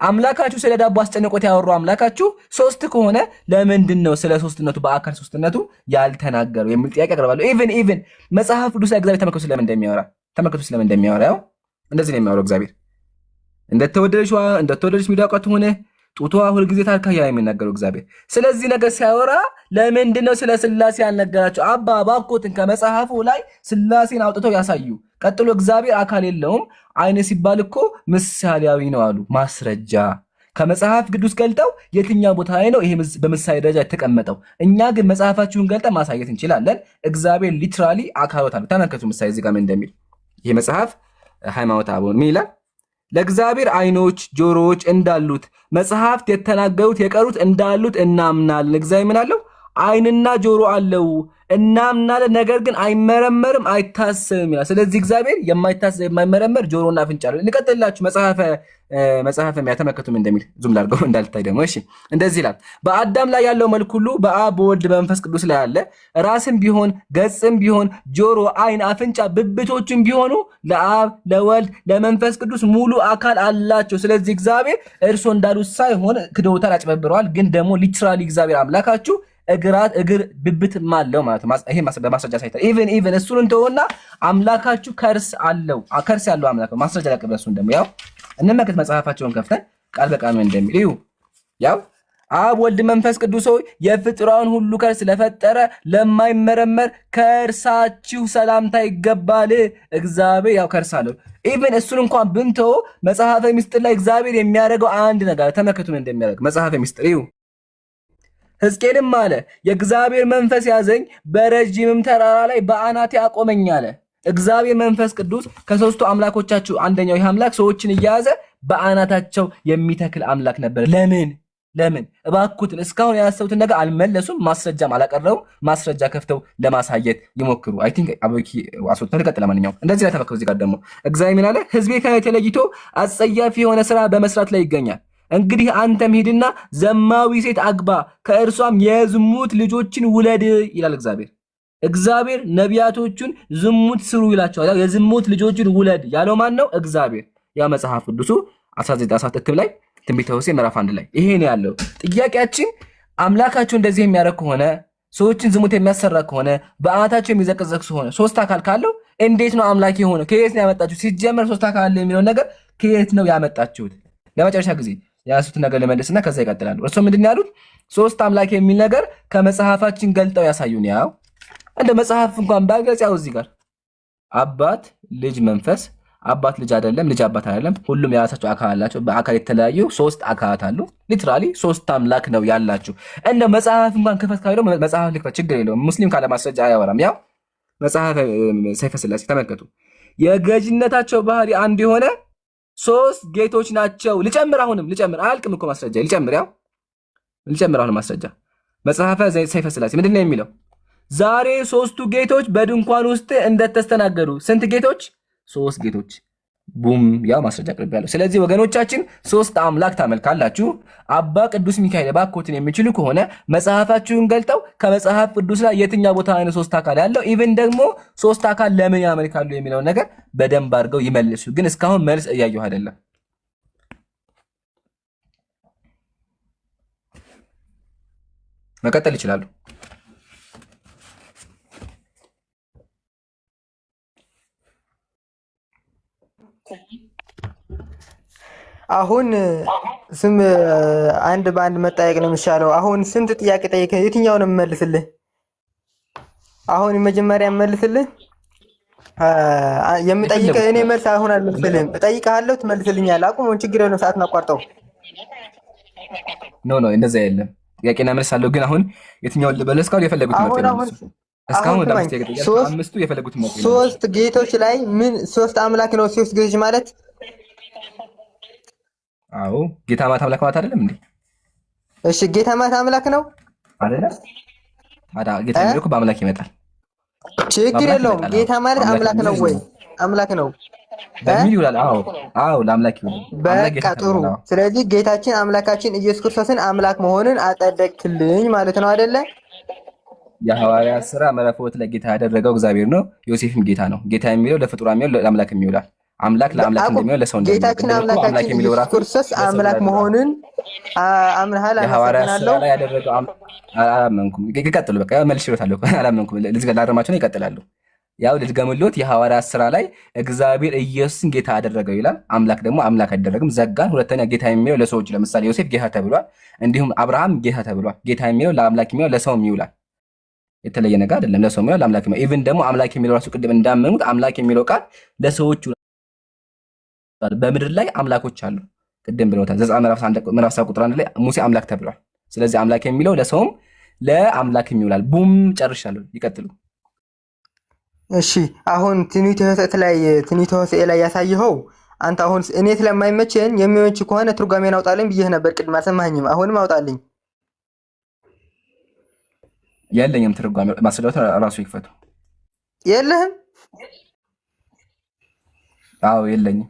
አምላካችሁ ስለ ዳቦ አስጨንቆት ያወሩ አምላካችሁ 3 ከሆነ ለምንድን ነው ስለ ሶስትነቱ በአካል ሶስትነቱ ያልተናገሩ የሚል ጥያቄ አቀርባለሁ። ኢቭን መጽሐፍ ቅዱስ ላይ እግዚአብሔር ተመልከቱ ስለምን እንደሚያወራ ያው እንደዚህ ነው የሚያወራው። እግዚአብሔር እንደተወደደች ሚዳቋ ትሆነ ጡቷ ሁልጊዜ ታርካ ያ የሚናገረው እግዚአብሔር። ስለዚህ ነገር ሲያወራ ለምንድን ነው ስለ ሥላሴ ያልነገራቸው? አባ ባኮትን ከመጽሐፉ ላይ ሥላሴን አውጥተው ያሳዩ። ቀጥሎ እግዚአብሔር አካል የለውም አይነ ሲባል እኮ ምሳሌያዊ ነው አሉ። ማስረጃ ከመጽሐፍ ቅዱስ ገልጠው የትኛው ቦታ ላይ ነው ይሄ በምሳሌ ደረጃ የተቀመጠው? እኛ ግን መጽሐፋችሁን ገልጠን ማሳየት እንችላለን። እግዚአብሔር ሊትራሊ አካሎት አሉ። ተመልከቱ ምሳሌ እዚህ ጋር ምን እንደሚል ይሄ መጽሐፍ ሃይማኖተ አበው ምን ይላል? ለእግዚአብሔር አይኖች ጆሮዎች እንዳሉት መጽሐፍት የተናገሩት የቀሩት እንዳሉት እናምናለን። እግዚአብሔር ምን አለው? አይንና ጆሮ አለው እናምናለን፣ ነገር ግን አይመረመርም አይታሰብም ይላል። ስለዚህ እግዚአብሔር የማይታሰብ የማይመረመር ጆሮና አፍንጫ አለው። እንቀጥላችሁ መጽሐፈ ተመልከቱም እንደሚል ዙም ላድርገው እንዳልታይ ደግሞ። እሺ እንደዚህ ይላል፣ በአዳም ላይ ያለው መልክ ሁሉ በአብ በወልድ በመንፈስ ቅዱስ ላይ አለ። ራስም ቢሆን ገጽም ቢሆን ጆሮ፣ አይን፣ አፍንጫ፣ ብብቶችም ቢሆኑ ለአብ ለወልድ ለመንፈስ ቅዱስ ሙሉ አካል አላቸው። ስለዚህ እግዚአብሔር እርሶ እንዳሉት ሳይሆን ክደውታል፣ አጭበርብረዋል። ግን ደግሞ ሊትራሊ እግዚአብሔር አምላካችሁ እግር ብብትም አለው ማለት ነው። ይሄ በማስረጃ ሳይታ ኢቭን እሱን እንተውና አምላካችሁ ከርስ ያለው አምላክ ነው። ማስረጃ ያቀርብ። እሱን ደግሞ ያው እንመልከት። መጽሐፋቸውን ከፍተን ቃል በቃል ምን እንደሚል እዩ። ያው አብ ወልድ መንፈስ ቅዱስ ሆይ የፍጥሯን ሁሉ ከርስ ለፈጠረ ለማይመረመር ከርሳችሁ ሰላምታ ይገባል። እግዚአብሔር ያው ከርስ አለው። ኢቭን እሱን እንኳን ብንተው መጽሐፈ ሚስጥር ላይ እግዚአብሔር የሚያደርገው አንድ ነገር ተመልከቱ ምን እንደሚያደርግ መጽሐፈ ሚስጥር እዩ። ሕዝቅኤልም አለ የእግዚአብሔር መንፈስ ያዘኝ፣ በረጅምም ተራራ ላይ በአናቴ አቆመኝ አለ። እግዚአብሔር መንፈስ ቅዱስ ከሶስቱ አምላኮቻችሁ አንደኛው ይህ አምላክ ሰዎችን እየያዘ በአናታቸው የሚተክል አምላክ ነበር። ለምን እባክዎትን እስካሁን ያሰቡትን ነገር አልመለሱም። ማስረጃም አላቀረቡም። ማስረጃ ከፍተው ለማሳየት ይሞክሩ። አይ ቲንክ አብኪ አስወጥተው ልቀጥል። ለማንኛውም እንደዚህ ላይ ተፈከሩ። እዚህ ጋር ደግሞ እግዚአብሔር አለ ሕዝቤ ከእኔ ተለይቶ አጸያፊ የሆነ ስራ በመስራት ላይ ይገኛል። እንግዲህ አንተም ሂድና ዘማዊ ሴት አግባ፣ ከእርሷም የዝሙት ልጆችን ውለድ ይላል እግዚአብሔር። እግዚአብሔር ነቢያቶቹን ዝሙት ስሩ ይላቸዋል። ያው የዝሙት ልጆችን ውለድ ያለው ማን ነው? እግዚአብሔር። ያ መጽሐፍ ቅዱሱ 19 እትም ላይ ትንቢተ ሆሴዕ ምዕራፍ 1 ላይ ይሄ ነው ያለው። ጥያቄያችን አምላካቸው እንደዚህ የሚያደርግ ከሆነ ሰዎችን ዝሙት የሚያሰራ ከሆነ በአናታቸው የሚዘቀዘቅ ከሆነ ሶስት አካል ካለው እንዴት ነው አምላክ የሆነው? ከየት ነው ያመጣችሁት? ሲጀመር ሶስት አካል አለ የሚለውን ነገር ከየት ነው ያመጣችሁት? ለመጨረሻ ጊዜ ያሱት ነገር ለመለስና ከዛ ይቀጥላሉ። እርሱ ምንድን ያሉት? ሶስት አምላክ የሚል ነገር ከመጽሐፋችን ገልጠው ያሳዩን። ያው እንደ መጽሐፍ እንኳን ባገልጽ ያው እዚህ ጋር አባት ልጅ መንፈስ፣ አባት ልጅ አይደለም፣ ልጅ አባት አይደለም። ሁሉም የራሳቸው አካል አላቸው። በአካል የተለያዩ ሶስት አካላት አሉ። ሊትራሊ ሶስት አምላክ ነው ያላችሁ። እንደ መጽሐፍ እንኳን ክፈት ካለው መጽሐፍ ልክፈት፣ ችግር የለውም። ሙስሊም ካለ ማስረጃ አያወራም። ያው መጽሐፍ ሰይፈ ሥላሴ ተመልከቱ። የገዥነታቸው ባህሪ አንድ የሆነ ሶስት ጌቶች ናቸው። ልጨምር፣ አሁንም ልጨምር፣ አያልቅም እኮ ማስረጃ። ልጨምር አሁንም ማስረጃ። መጽሐፈ ሰይፈ ሥላሴ ምንድን ነው የሚለው? ዛሬ ሶስቱ ጌቶች በድንኳን ውስጥ እንደተስተናገዱ። ስንት ጌቶች? ሶስት ጌቶች። ቡም! ያው ማስረጃ ቅርብ ያለው። ስለዚህ ወገኖቻችን ሶስት አምላክ ታመልካላችሁ። አባ ቅዱስ ሚካኤል ባኮትን የሚችሉ ከሆነ መጽሐፋችሁን ገልጠው ከመጽሐፍ ቅዱስ ላይ የትኛው ቦታ ላይ ሶስት አካል ያለው ኢቭን ደግሞ ሶስት አካል ለምን ያመልካሉ የሚለውን ነገር በደንብ አድርገው ይመልሱ። ግን እስካሁን መልስ እያየሁ አይደለም። መቀጠል ይችላሉ። አሁን ስም አንድ በአንድ መጠየቅ ነው የሚሻለው። አሁን ስንት ጥያቄ ጠይቀህ የትኛውን መልስልህ? አሁን መጀመሪያ መልስልህ። የምጠይቀህ እኔ መልስ አሁን አልመልስልህም። እጠይቅሃለሁ፣ ትመልስልኛለህ። አቁም፣ ችግር የለውም። ሰዓት እናቋርጠው። ኖ እንደዛ የለም። ጥያቄና መልስ አለው። ግን አሁን የትኛውን ልበል? እስካሁን የፈለጉት አምስቱ የፈለጉት ሶስት ጌቶች ላይ ምን ሶስት አምላክ ነው? ሶስት ጌቶች ማለት አዎ ጌታ ማለት አምላክ ማለት አይደለም እንዴ? እሺ ጌታ ማለት አምላክ ነው አይደለ? ታዲያ ጌታ የሚለው በአምላክ ይመጣል። ችግር የለውም። ጌታ ማለት አምላክ ነው ወይ? አምላክ ነው በሚል ይውላል። አዎ ለአምላክ ይውላል። በቃ ጥሩ። ስለዚህ ጌታችን አምላካችን ኢየሱስ ክርስቶስን አምላክ መሆኑን አጸደቅልኝ ማለት ነው አይደለ? የሐዋርያት ሥራ ምዕራፍ 2 ላይ ጌታ ያደረገው እግዚአብሔር ነው። ዮሴፍም ጌታ ነው። ጌታ የሚለው ለፍጡራን የሚለው ለአምላክ የሚውላል። አምላክ ለአምላክ እንደሚሆን ለሰው እንደሚሆን ጌታችን አምላካችን ኢየሱስ ክርስቶስ አምላክ መሆኑን አምነሃል? አመሰግናለሁ። አላመንኩም። ይቀጥሉ። በቃ መልሼዎታለሁ። አላመንኩም። ላረማቸው ነው። ይቀጥላሉ። ያው ልትገምሎት የሐዋርያት ሥራ ላይ እግዚአብሔር ኢየሱስን ጌታ አደረገው ይላል። አምላክ ደግሞ አምላክ አይደረግም። ዘጋን። ሁለተኛ ጌታ የሚለው ለሰዎች ለምሳሌ ዮሴፍ ጌታ ተብሏል። እንዲሁም አብርሃም ጌታ ተብሏል። ጌታ የሚለው ለአምላክ የሚለው ለሰውም ይውላል። የተለየ ነገር አይደለም። ለሰው የሚለው ለአምላክ የሚለው ኢቭን ደግሞ አምላክ የሚለው ራሱ ቅድም እንዳመኑት አምላክ የሚለው ቃል ለሰዎች በምድር ላይ አምላኮች አሉ። ቅድም ብለውታል። ዘጸአት ምዕራፍ 7 ቁጥር 1 ላይ ሙሴ አምላክ ተብሏል። ስለዚህ አምላክ የሚለው ለሰውም ለአምላክ ይውላል። ቡም! ጨርሻለሁ። ይቀጥሉ። እሺ አሁን ትንቢተ ሆሴዕ ላይ ያሳየኸው አንተ አሁን እኔ ስለማይመቸኝ የሚመች ከሆነ ትርጓሜን አውጣልኝ ብዬህ ነበር ቅድም፣ አልሰማኸኝም። አሁንም አውጣልኝ። የለኝም ትርጓሜ። ማስረጃው ራሱ ይክፈቱ። የለህም? አዎ የለኝም።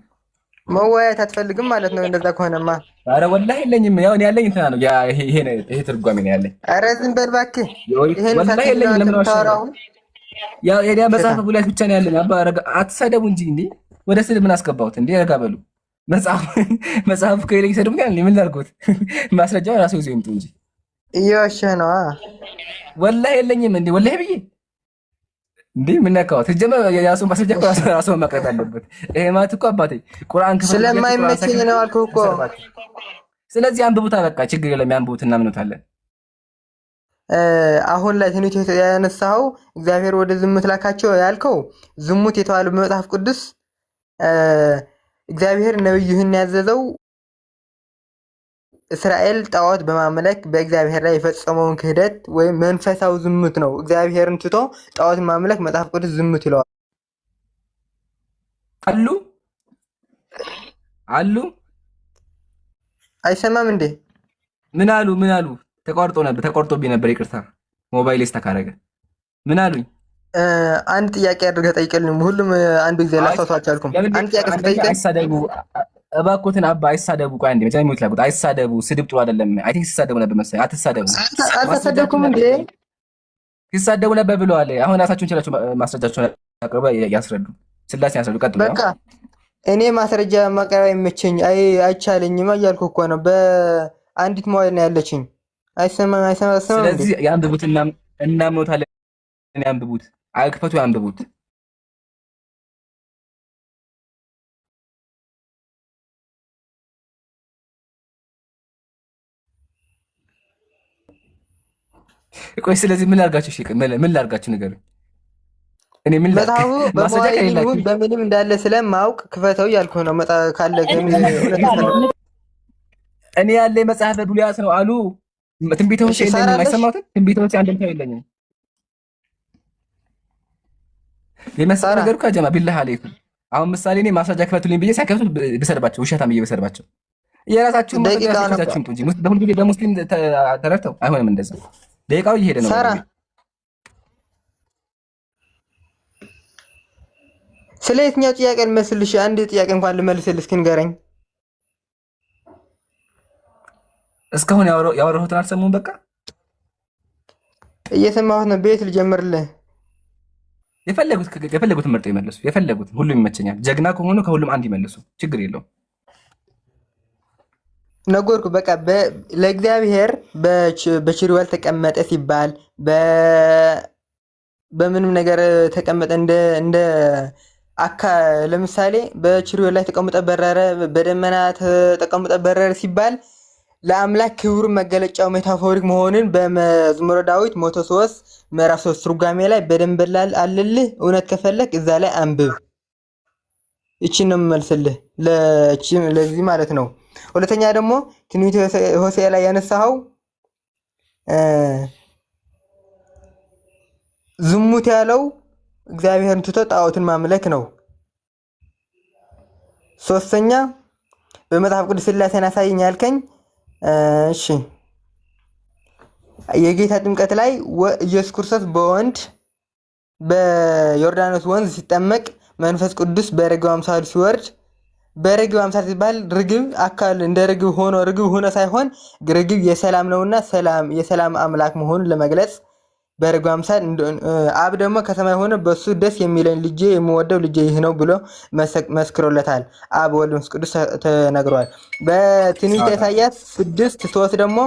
መወያየት አትፈልግም ማለት ነው እንደዛ ከሆነማ። ኧረ ወላሂ የለኝም። ያው እኔ ያለኝ እንትና ነው። ይሄ ትርጓሜ ነው ያለኝ። ኧረ ዝም በል እባክህ። ወላሂ የለኝም። ለምን ዋሻው? ያው የዲያ መጽሐፍ ብላሽ ብቻ ነው ያለኝ። አባ አትሰደቡ እንጂ እንዴ! ወደ ስድብ ምን አስገባሁት እንዴ? ረጋ በሉ። መጽሐፍ ከሌለኝ ይሰድቡኛል። ምን ላድርጎት? ማስረጃው ራሱ ይዘው ይምጡ እንጂ እየዋሸህ ነው። ወላሂ የለኝም እንዴ! ወላሂ ብዬ እንዴ ምን ነካው? ተጀመረ ያሱን ማስረጃ ራሱ ማቅረብ አለበት። ይሄ ማለት እኮ አባቴ ቁርአን ክፍል ስለማይመቸኝ ነው አልኩህ እኮ። ስለዚህ አንብቡታ በቃ ችግር የለም። ያንብቡት እና ምንታለን። አሁን ላይ ትንቢት ያነሳኸው እግዚአብሔር ወደ ዝሙት ላካቸው ያልከው ዝሙት የተባለው በመጽሐፍ ቅዱስ እግዚአብሔር ነብዩን ያዘዘው እስራኤል ጣዖት በማምለክ በእግዚአብሔር ላይ የፈጸመውን ክህደት ወይም መንፈሳዊ ዝሙት ነው። እግዚአብሔርን ትቶ ጣዖትን ማምለክ መጽሐፍ ቅዱስ ዝሙት ይለዋል። አሉ አይሰማም እንዴ? ምን አሉ? ተቋርጦብኝ ነበር። ይቅርታ ሞባይል ስተካረገ ምን አሉኝ? አንድ ጥያቄ አድርገህ ጠይቅልኝ። ሁሉም አንድ ጊዜ ላስታውሳቸው አልቻልኩም። አንድ ጥያቄ ስጠይቀኝ አይሳደቡ እባክዎትን፣ አባ አይሳደቡ። ቆይ አንዴ መቼም ሞት ላቁት። አይሳደቡ፣ ስድብ ጥሩ አይደለም። አይ ቲንክ ሲሳደቡ ነበር መሰለኝ። አትሳደቡ። አልተሰደብኩም እንዴ? ሲሳደቡ ነበር ብለዋል። አሁን ራሳችሁን ችላችሁ ማስረጃችሁን አቅርበው ያስረዱ። ስላሴ ያስረዱ። ቀጥሉ። በቃ እኔ ማስረጃ ማቅረብ አይመቸኝ አይቻለኝም እያልኩ እኮ ነው። በአንዲት መዋዕል ነው ያለችኝ። አይሰማም። ስለዚህ ያንብቡትና እናምኖታለን። ያንብቡት፣ አይክፈቱ፣ ያንብቡት። ቆይ ስለዚህ ምን ላድርጋችሁ? እሺ ምን ላድርጋችሁ ንገሩኝ። እኔ ምን መጽሐፉ በመዋዕል በምንም እንዳለ ስለማውቅ ክፈተው እያልኩ ነው። ካለ እኔ ያለ መጽሐፈ ብሉያት ነው አሉ። ትንቢተ ሆሴዕ የለኝም። አይሰማሁትም። ትንቢተ ሆሴዕ አንድምታ የለኝም። የመሰለ ነገር እኮ ጀማ ቢላህ አለይኩም። አሁን ምሳሌ እኔ ማስረጃ ክፈቱልኝ ብዬ ሳይከፍቱ ብሰድባቸው ውሸታም ብዬ ብሰድባቸው የራሳችሁን ማስረጃ ክፈታችሁ እንጂ በሁሉ ጊዜ በሙስሊም ተረድተው አይሆንም። እንደዛ ደቂቃው እየሄደ ነው። ሳራ ስለ የትኛው ጥያቄ ልመስልሽ? አንድ ጥያቄ እንኳን ልመልስልሽ እስኪ ንገረኝ። እስካሁን ያወራሁትን አልሰሙም። በቃ እየሰማሁት ነው። ቤት ልጀምርልህ። የፈለጉትን መርጠው ይመልሱ። የፈለጉትን ሁሉም ይመቸኛል። ጀግና ከሆኑ ከሁሉም አንድ ይመልሱ። ችግር የለውም። ነገርኩ። በቃ ለእግዚአብሔር በችርወል ተቀመጠ ሲባል በምንም ነገር ተቀመጠ እንደ ለምሳሌ በችርወል ላይ ተቀምጠ በረረ፣ በደመና ተቀምጠ በረረ ሲባል ለአምላክ ክብሩ መገለጫው ሜታፎሪክ መሆንን በመዝሙረ ዳዊት 103 ምዕራፍ 3 ትርጓሜ ላይ በደንብ አለልህ። እውነት ከፈለክ እዛ ላይ አንብብ። እቺን ነው የምመልስልህ ለዚህ ማለት ነው። ሁለተኛ ደግሞ ትንቢተ ሆሴዕ ላይ ያነሳኸው ዝሙት ያለው እግዚአብሔርን ትቶ ጣዖትን ማምለክ ነው። ሶስተኛ በመጽሐፍ ቅዱስ ሥላሴን አሳየኝ ያልከኝ እሺ የጌታ ጥምቀት ላይ ኢየሱስ ክርስቶስ በወንድ በዮርዳኖስ ወንዝ ሲጠመቅ መንፈስ ቅዱስ በርግብ አምሳል ሲወርድ፣ በርግብ አምሳል ሲባል ርግብ አካል እንደ ርግብ ሆኖ ርግብ ሆኖ ሳይሆን ርግብ የሰላም ነውና የሰላም አምላክ መሆኑን ለመግለጽ በርግብ አምሳል፣ አብ ደግሞ ከሰማይ ሆኖ በሱ ደስ የሚለኝ ልጄ የምወደው ልጄ ይህ ነው ብሎ መስክሮለታል። አብ ወልድ መንፈስ ቅዱስ ተነግሯል። በትንቢተ ኢሳይያስ 6:3 ደግሞ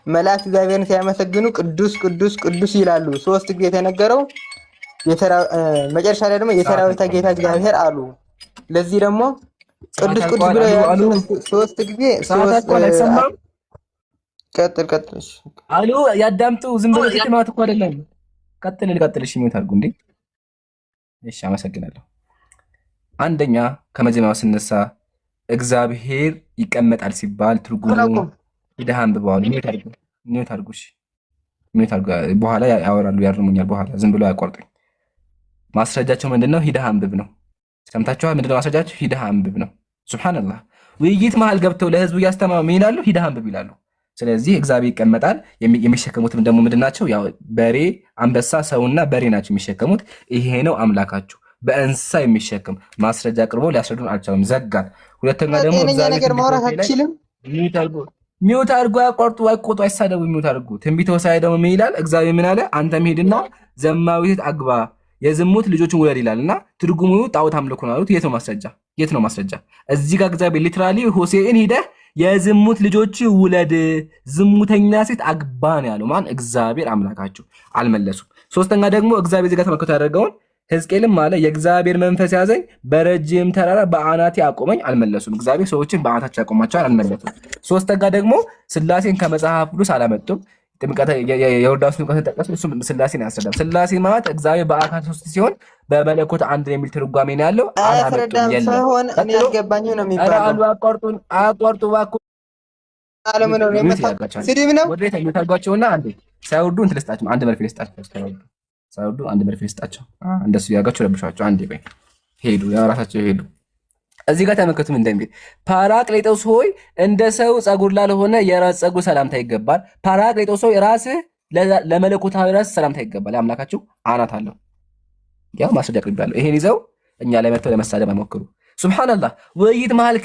መላእክት እግዚአብሔርን ሲያመሰግኑ ቅዱስ ቅዱስ ቅዱስ ይላሉ። 3 ጊዜ የተነገረው መጨረሻ ላይ ደግሞ የሰራዊት ጌታ እግዚአብሔር አሉ። ለዚህ ደግሞ ቅዱስ ቅዱስ ብለው ያሉ 3 ጊዜ ቀጥል አሉ። ያዳምጡ። ዝም ብሎ ጥቅማት እኮ አይደለም። ቀጥል። እሺ ሚውት አድርጉ እንዴ። እሺ አመሰግናለሁ። አንደኛ ከመጀመሪያው ስነሳ እግዚአብሔር ይቀመጣል ሲባል ትርጉሙ ሂደህ አንብበዋል። ሚውት አድርጉ። እሺ ሚውት አድርጉ። በኋላ ያወራሉ፣ ያርሙኛል። በኋላ ዝም ብሎ ያቋርጡኝ። ማስረጃቸው ምንድነው? ሂደህ አንብብ ነው። ሰምታችኋል? ምንድነው ማስረጃቸው? ሂደህ አንብብ ነው። ሱብሃንአላህ። ውይይት መሀል ገብተው ለህዝቡ እያስተማሩ ምን ይላሉ? ሂደህ አንብብ ይላሉ። ስለዚህ እግዚአብሔር ይቀመጣል። የሚሸከሙትም ደግሞ ምንድናቸው? ያው በሬ፣ አንበሳ፣ ሰውና በሬ ናቸው የሚሸከሙት። ይሄ ነው አምላካችሁ። በእንስሳ የሚሸከም ማስረጃ አቅርቦ ሊያስረዱን አልቻሉም። ዘጋን። ሁለተኛ ደግሞ ነገር ማውራት አትችልም። ሚውት አድርጎ ያቋርጡ፣ አይቆጡ፣ አይሳደቡ። ሚውት አድርጎ ትንቢተ ሆሴዕ ደግሞ ምን ይላል? እግዚአብሔር ምን አለ? አንተም ሄድና ዘማዊት አግባ የዝሙት ልጆችን ውለድ ይላል። እና ትርጉሙ ጣዖት አምልኮ ነው አሉት። የት ነው ማስረጃ? እዚህ ጋር እግዚአብሔር ሊትራሊ ሆሴዕን ሂደህ የዝሙት ልጆች ውለድ፣ ዝሙተኛ ሴት አግባ ነው ያለው። ማን? እግዚአብሔር አምላካችሁ። አልመለሱም። ሶስተኛ ደግሞ እግዚአብሔር እዚህ ጋር ተመልክቶ ያደረገውን ሕዝቅኤልም አለ የእግዚአብሔር መንፈስ ያዘኝ በረጅም ተራራ በአናቴ አቆመኝ። አልመለሱም። እግዚአብሔር ሰዎችን በአናታቸው ያቆማቸዋል። አልመለሱም። ሶስተኛ ደግሞ ስላሴን ከመጽሐፍ ቅዱስ አላመጡም። የዮርዳኖስ ጥምቀትን ጠቀሱ። እሱም ስላሴን ያስረዳል። ስላሴ ማለት እግዚአብሔር በአካል ሶስት ሲሆን በመለኮት አንድ የሚል ትርጓሜ ነው ያለው። አያስረዳም ሳይሆን እኔ ያልገባኝ ነው የሚባለው። አቋርጡ እባክዎ። አለመኖር ነው ስድብ ነው። ወደ ቤት ታጓቸውና አንዴ ሳይወዱ እንትን ልስጣቸው፣ አንድ መርፌ ልስጣቸው። ሳይወዱ አንድ መርፌ ልስጣቸው። እንደሱ ያጋቸው ረብሻቸው። አንዴ ቆይ ሄዱ፣ ያው ራሳቸው ሄዱ። እዚህ ጋር ተመልከቱም እንደሚል ፓራቅሌጦስ ሆይ እንደ ሰው ጸጉር ላልሆነ የራስ ጸጉር ሰላምታ ይገባል። ፓራቅሌጦስ ሆይ ራስህ ለመለኮታዊ ራስ ሰላምታ ይገባል። አምላካችሁ አናት አለው። ያው ማስረጃ አቅርቤያለሁ። ይሄን ይዘው እኛ ላይ መጥተው ለመሳደብ አይሞክሩ። ሱብሃንአላህ ውይይት መሀል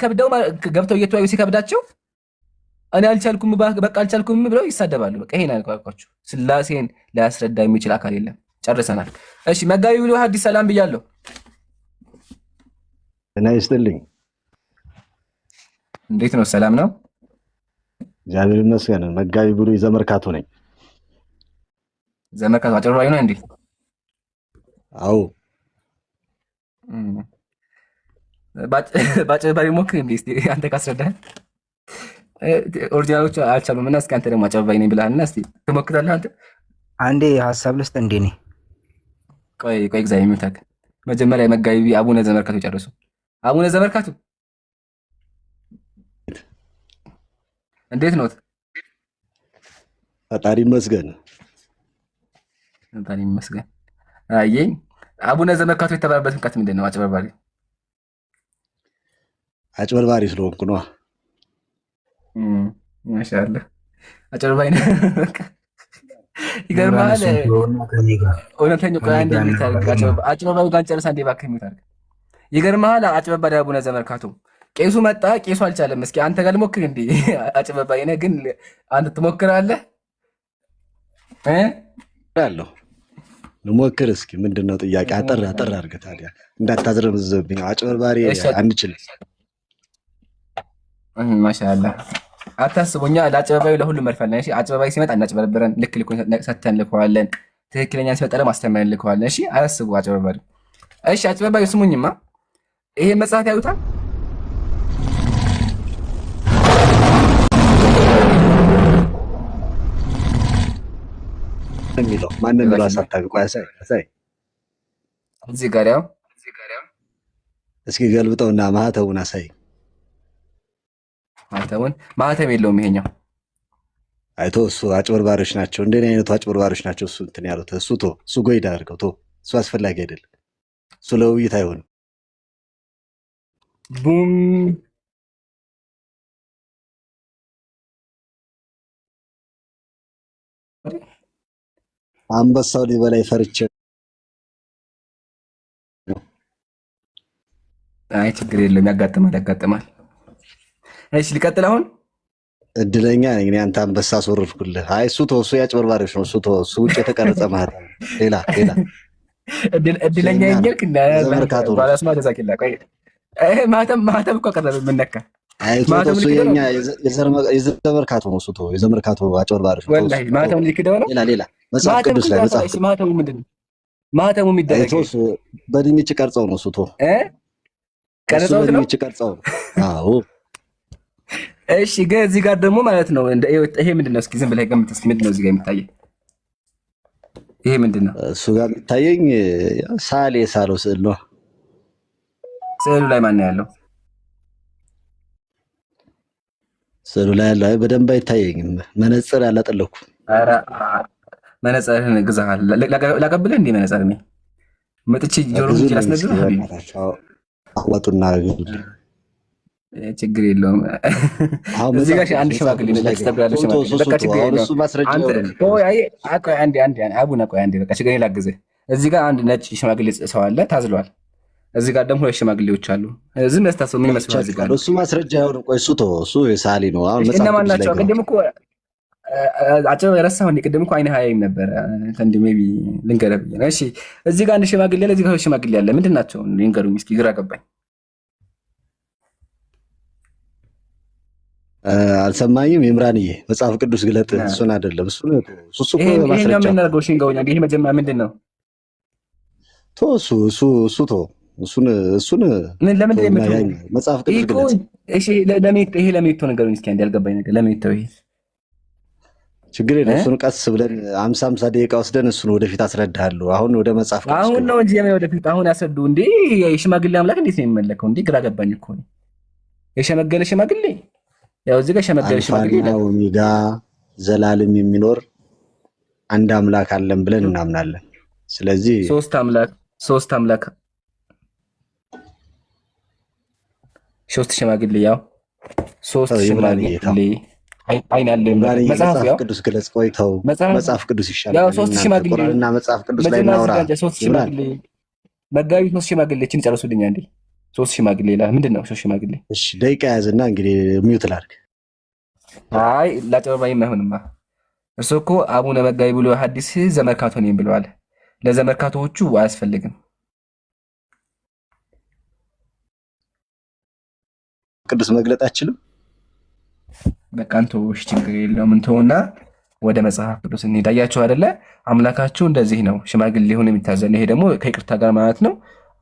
ገብተው እየተወያዩ ሲከብዳቸው እኔ አልቻልኩም በቃ አልቻልኩም ብለው ይሳደባሉ። በቃ ይሄን አልኳችሁ። ስላሴን ሊያስረዳ የሚችል አካል የለም። ጨርሰናል። እሺ መጋቢ ብሎ ሐዲስ ሰላም ብያለሁ። እና ይስጥልኝ። እንዴት ነው? ሰላም ነው? እግዚአብሔር ይመስገን። መጋቢ ብሎ ዘመርካቱ ነኝ። ዘመርካቱ አጭበርባሪ ነው እንዴ? አዎ። ባጭበርባሪ ሞክር እንዴ? እስቲ አንተ ካስረዳህ። ኦሪጂናሎቹ አልቻሉም እና እስኪ አንተ ደግሞ አጭበርባሪ ነኝ ብለሃልና እስቲ ትሞክራለህ አንተ። አንዴ ሐሳብ ልስጥ እንዴ? ነኝ ቆይ እግዚአብሔር ይመስገን። መጀመሪያ መጋቢ አቡነ ዘመርካቱ ጨርሱ። አቡነ ዘመርካቱ እንዴት ነው? ፈጣሪ ይመስገን። ፈጣሪ ይመስገን። አየኝ። አቡነ ዘመርካቱ የተባለበት ምክንያት ምንድን ነው? አጭበርባሪ ስለሆንኩ ነው። ማሻአላህ አጭበርባሪ ነው። ይገርምሃል። እውነተኛው ቆይ አንዴ የሚታርቅ አጭበርባሪ ጋር ጨርሳ እንዴ እባክህ የሚታርቅ ይገርምሃል። አጭበርባሪ አቡነ ዘመርካቱ ቄሱ መጣ። ቄሱ አልቻለም። እስኪ አንተ ጋር ልሞክር እንዴ? አጭበርባሪ ነህ ግን አንተ ትሞክራለህ ያለው ልሞክር። እስኪ ምንድነው ጥያቄ? አጠር አድርገህ ታዲያ እንዳታዝረምዝብኝ። አጭበርባሪ አንችልም። ማሻአላህ አታስቡኛ። ለአጭበርባሪ ለሁሉም መርፈልና። እሺ አጭበርባሪ ሲመጣ እናጭበረብረን፣ ልክ ሰተን ልከዋለን። ትክክለኛ ሲመጣ ደግሞ አስተምረን ልከዋለን። እሺ አያስቡ አጭበርባሪ። እሺ አጭበርባሪ ስሙኝማ፣ ይሄ መጽሐፍ ያዩታል። የሚለው ማንን ብሎ አሳታውቁ ያሳይ። እዚህ ጋር ያው እስኪ ገልብጠውና ማህተቡን አሳይ። ማህተም የለውም ይሄኛው። አይቶ እሱ አጭበርባሪዎች ናቸው፣ እንደኔ አይነቱ አጭበርባሪዎች ናቸው። እሱ እንትን ያሉት እሱ ጎይዳ አድርገው እሱ አስፈላጊ አይደለም። እሱ ለውይይት አይሆንም። ቡም አንበሳው ሊበላይ ፈርቼ። አይ ችግር የለም፣ ያጋጥማል። እሺ ሊቀጥል። አሁን እድለኛ ነኝ እኔ አንተ አንበሳ አስወርድኩልህ። አይ እሱ ያጭበርባሪዎች ነው። እሱ ውጭ የተቀረጸ ማለት ሌላ እድለኛ ይልክ እንደ ባላስማ ተዛኪላ ቆይ ማህተም እኮ ቀረበ። ምን ነካ? እሱ የኛ የዘመርካቱ ነው። እሱ የዘመርካቱ አጭበርባሪዎች ነው። ወላሂ ማህተም ሊክደው ነው። ሌላ መጽሐፍ ቅዱስ ላይ መጽሐፍ ማህተሙ ምንድን ነው? ማህተሙ የሚደረገው በድንች ቀርጸው ነው። እሱ ቀርጸው ነው። በድንች ቀርጸው ነው። አዎ እሺ ግን እዚህ ጋር ደግሞ ማለት ነው ይሄ ምንድን ነው? እስኪ ዝም ብለህ ገምት እስኪ። ምንድን ነው እዚህ ጋር የሚታየኝ? ይሄ ምንድን ነው? እሱ ጋር የሚታየኝ ሳሌ የሳለው ስዕል ነው። ስዕሉ ላይ ማን ነው ያለው? ስዕሉ ላይ ያለው አይ በደንብ አይታየኝም። መነጽር ያላጠለኩ። ኧረ መነጽርህን ግዛሃል። ላቀብልህ እንዴ መነጽር? እኔ መጥቼ ጆሮህን ላስነግርህ። አዋጡና ችግር የለውም። እዚህ ጋር አንድ ሽማግሌ ነው ያስተብራለች ማለት ነው። በቃ ችግር የለውም። አቡነ ቆይ አንዴ በቃ ችግር ላግዝህ። እዚህ ጋር አንድ ነጭ ሽማግሌ ሰው አለ ታዝሏል። እዚህ ጋር ደግሞ ሁለት ሽማግሌዎች አሉ። ዝም ያስታሰው ምን ይመስላል? እዚህ ጋር እሱ ማስረጃ አይሆንም። ቆይ እሱ የሳሊ ነው። አሁን መጽሐፍ እነማን ናቸው? ቅድም እኮ አጭበርባሪ ረሳሁ እንዴ? ቅድም እኮ አይነ ሀያይም ነበረ። እንደ ሜቢ ልንገርህ ብዬ ነው። እሺ እዚህ ጋር አንድ ሽማግሌ አለ፣ እዚህ ጋር ሽማግሌ አለ። ምንድን ናቸው? ልንገሩኝ እስኪ፣ ግራ ገባኝ። አልሰማኝም። ይምራንዬ መጽሐፍ ቅዱስ ግለጥ። እሱን አይደለም እሱ ይሄ ማስረጃ የምናደርገው ሽንገውኛ። ይሄ መጀመሪያ ምንድን ነው? እሱን ምን ለምን መጽሐፍ ቅዱስ ግለጥ። እሺ ይሄ ለምን ነገሩኝ እስኪ። አንድ ያልገባኝ ነገር ለምን ይሄ ችግር የለም። እሱን ቀስ ብለን 50 ደቂቃ ወስደን እሱን ወደፊት አስረዳሃለሁ። አሁን ወደ መጽሐፍ ቅዱስ አሁን ነው እንጂ ወደፊት አሁን ያስረዱ እንዴ? የሽማግሌ አምላክ እንዴት ነው የሚመለከው እንዴ? ግራ ገባኝ እኮ ነው። የሸመገለ ሽማግሌ ያው እዚህ ጋር ሸመገል ሽማግሌ አልፋና ይላል። ኦሜጋ ዘላለም የሚኖር አንድ አምላክ አለን ብለን እናምናለን። ስለዚህ ሶስት አምላክ ሶስት ሽማግሌ ያው ሶስት ሽማግሌ አይን ያለው መጽሐፍ ያው ቅዱስ ገለጽ ቆይተው መጽሐፍ ቅዱስ ይሻላል። ያው ሶስት ሽማግሌ ቁርአንና መጽሐፍ ቅዱስ ላይ እናውራ። ሶስት ሽማግሌ መጋቢት ሶስት ሽማግሌችን ጨርሱልኝ አንዴ። ሶስት ሽማግሌ ይላል ምንድን ነው ሶስት ሽማግሌ? እሺ ደቂቃ ያዝና እንግዲህ ሚውት ላድርግ። አይ ላጨበባይም አይሆንማ። እርሱ እኮ አቡነ መጋቢ ብሎ ሐዲስ ዘመርካቶ ነኝ ብለዋል። ለዘመርካቶዎቹ አያስፈልግም። ቅዱስ መግለጥ አችልም። በቃ እንተውሽ ችግር የለውም እንተውና ወደ መጽሐፍ ቅዱስ እንሂድ። አያችሁ አይደለ አምላካችሁ እንደዚህ ነው ሽማግሌ ሆኖ የሚታዘን። ይሄ ደግሞ ከይቅርታ ጋር ማለት ነው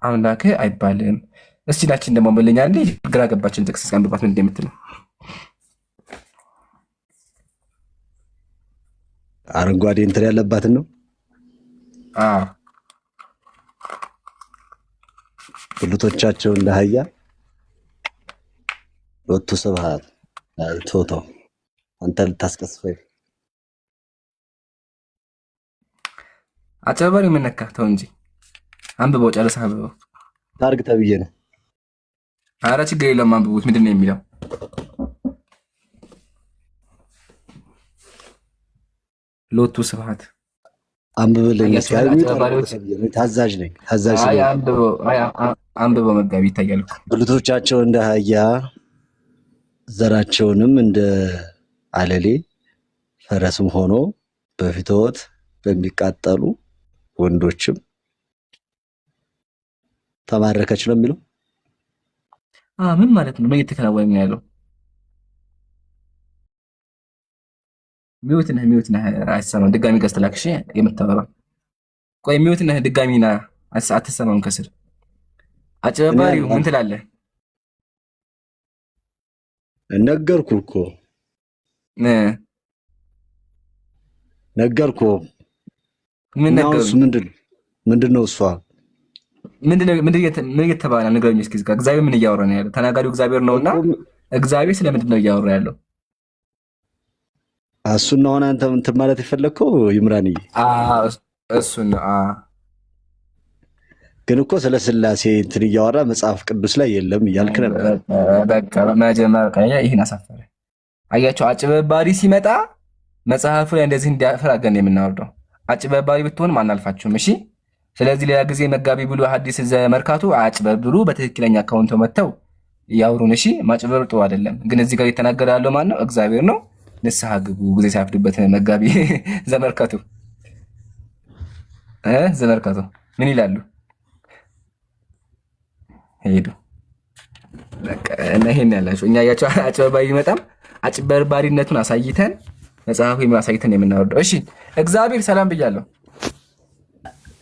አምላክ አይባልም። እስቲ ላችን ደግሞ መልኛል ግራ ገባችን ጥቅስ እስካንብባት ምን እንደምትል አረንጓዴ እንትን ያለባትን ነው። ብልቶቻቸው እንደ አህያ ወጡ ስብሐት ቶቶ አንተ ልታስቀስፈኝ አጨበሪ የምነካተው እንጂ አንብበው ጨርሰህ አንብበው። ታርግ ተብዬ ነው። ኧረ ችግር የለውም አንብቡት። ምንድን ነው የሚለው? ሎቱ ስብሐት አንብብልኝ። ታዛዥ ነኝ። ታዛዥ ነኝ። አንብበው መጋቢ ይታያል። ብልቶቻቸው እንደ አህያ ዘራቸውንም እንደ አለሌ ፈረስም ሆኖ በፊትወት በሚቃጠሉ ወንዶችም ተማረከች ነው የሚለው። ምን ማለት ነው? ምን እየተከናወነ ነው ያለው? ሚውት ነህ አይሰማም። ድጋሚ ገዝተላክሽ የምታወራው ቆይ ሚውት ነህ ድጋሚና አትሰማም። ከስር አጨባሪው ምን ትላለህ? ነገርኩ እኮ ነገርኩ። ምን ነገርኩ? ምንድን ነው እሷ ምን እየተባለ ንገረኝ እስኪ። እግዚአብሔር ምን እያወራ ነው ያለው? ተናጋሪው እግዚአብሔር ነውና እግዚአብሔር ስለምንድን ነው እያወራ ያለው? እሱን ነው አንተ እንትን ማለት የፈለግከው ይምራንዬ? እሱን ግን እኮ ስለ ስላሴ እንትን እያወራ መጽሐፍ ቅዱስ ላይ የለም እያልክ ነበር። በቃ መጀመሪያ ይህን አሳፈረ። አያቸው አጭበርባሪ ሲመጣ መጽሐፉ ላይ እንደዚህ እንዲያፈር አድርገን የምናወርደው። አጭበርባሪ ብትሆንም አናልፋችሁም። እሺ። ስለዚህ ሌላ ጊዜ መጋቢ ብሎ ሐዲስ ዘመርካቶ አጭበርብሩ፣ በትክክለኛ አካውንት መጥተው ያውሩን። እሺ። ማጭበርበር ጥሩ አይደለም። ግን እዚህ ጋር እየተናገረ ያለው ማን ነው? እግዚአብሔር ነው። ንስሐ ግቡ ጊዜ ሳያፍዱበት። መጋቢ ዘመርካቶ ዘመርካቶ ምን ይላሉ? ሄዱ እና ይሄን ያላችሁ እኛ ያቸው አጭበርባሪ ይመጣም አጭበርባሪነቱን አሳይተን መጽሐፉ አሳይተን የምናወርደው። እሺ እግዚአብሔር ሰላም ብያለሁ።